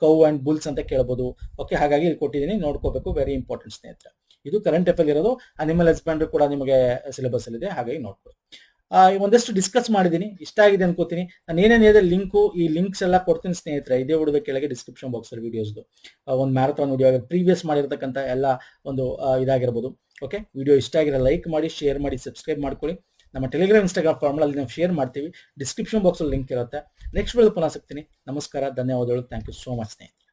cow and Bulls ಅಂತ ಕೇಳಬಹುದು. ಓಕೆ, ಹಾಗಾಗಿ ಇಲ್ಲಿ ಕೊಟ್ಟಿದ್ದೀನಿ, ನೋಡ್ಕೋಬೇಕು. ವೆರಿ ಇಂಪಾರ್ಟೆಂಟ್ ಸ್ನೇಹಿತರೆ. ಇದು ಕರೆಂಟ್ ಅಫೇರ್ ಇರೋದು. ಅನಿಮಲ್ ಹಸ್ಬೆಂಡ್ರಿ ಕೂಡ ನಿಮಗೆ ಸಿಲೆಬಸ್ ಅಲ್ಲಿ ಇದೆ, ಹಾಗಾಗಿ ನೋಡ್ಕೊಳ್ಳಿ. ಒಂದಷ್ಟು ಡಿಸ್ಕಸ್ ಮಾಡಿದ್ದೀನಿ, ಇಷ್ಟ ಆಗಿದೆ ಅನ್ಕೋತೀನಿ. ನಾನು ಏನೇನಿದೆ ಲಿಂಕು, ಈ ಲಿಂಕ್ಸ್ ಎಲ್ಲ ಕೊಡ್ತೀನಿ ಸ್ನೇಹಿತರೆ. ಇದೇ ವಿಡಿಯೋದ ಕೆಳಗೆ ಡಿಸ್ಕ್ರಿಪ್ಷನ್ ಬಾಕ್ಸ್ ಅಲ್ಲಿ ವಿಡಿಯೋಸ್ದು ಒಂದು ಮ್ಯಾರಥಾನ್ ವಿಡಿಯೋ ಪ್ರೀವಿಯಸ್ ಮಾಡಿರ್ತಕ್ಕಂಥ ಎಲ್ಲ ಒಂದು ಇದಾಗಿರ್ಬೋದು. ಓಕೆ, ವಿಡಿಯೋ ಇಷ್ಟ ಆಗಿರೋ ಲೈಕ್ ಮಾಡಿ, ಶೇರ್ ಮಾಡಿ, ಸಬ್ಸ್ಕ್ರೈಬ್ ಮಾಡ್ಕೊಳ್ಳಿ. ನಮ್ಮ ಟೆಲಿಗ್ರಾಮ್ ಇನ್ಸ್ಟಾಗ್ರಾಮ್ ಫಾರ್ಮಲ್ ಅಲ್ಲಿ ನಾವು ಶೇರ್ ಮಾಡ್ತೀವಿ. ಡಿಸ್ಕ್ರಿಪ್ಷನ್ ಬಾಕ್ಸ್ ಅಲ್ಲಿ ಲಿಂಕ್ ಇರುತ್ತೆ. ನೆಕ್ಸ್ಟ್ ವಿಡಿಯೋ ಪುನಃ ಸಿಗ್ತೀನಿ. ನಮಸ್ಕಾರ, ಧನ್ಯವಾದಗಳು. ಥ್ಯಾಂಕ್ ಯು ಸೋ ಮಚ್ ಸ್ನೇಹಿತರೆ.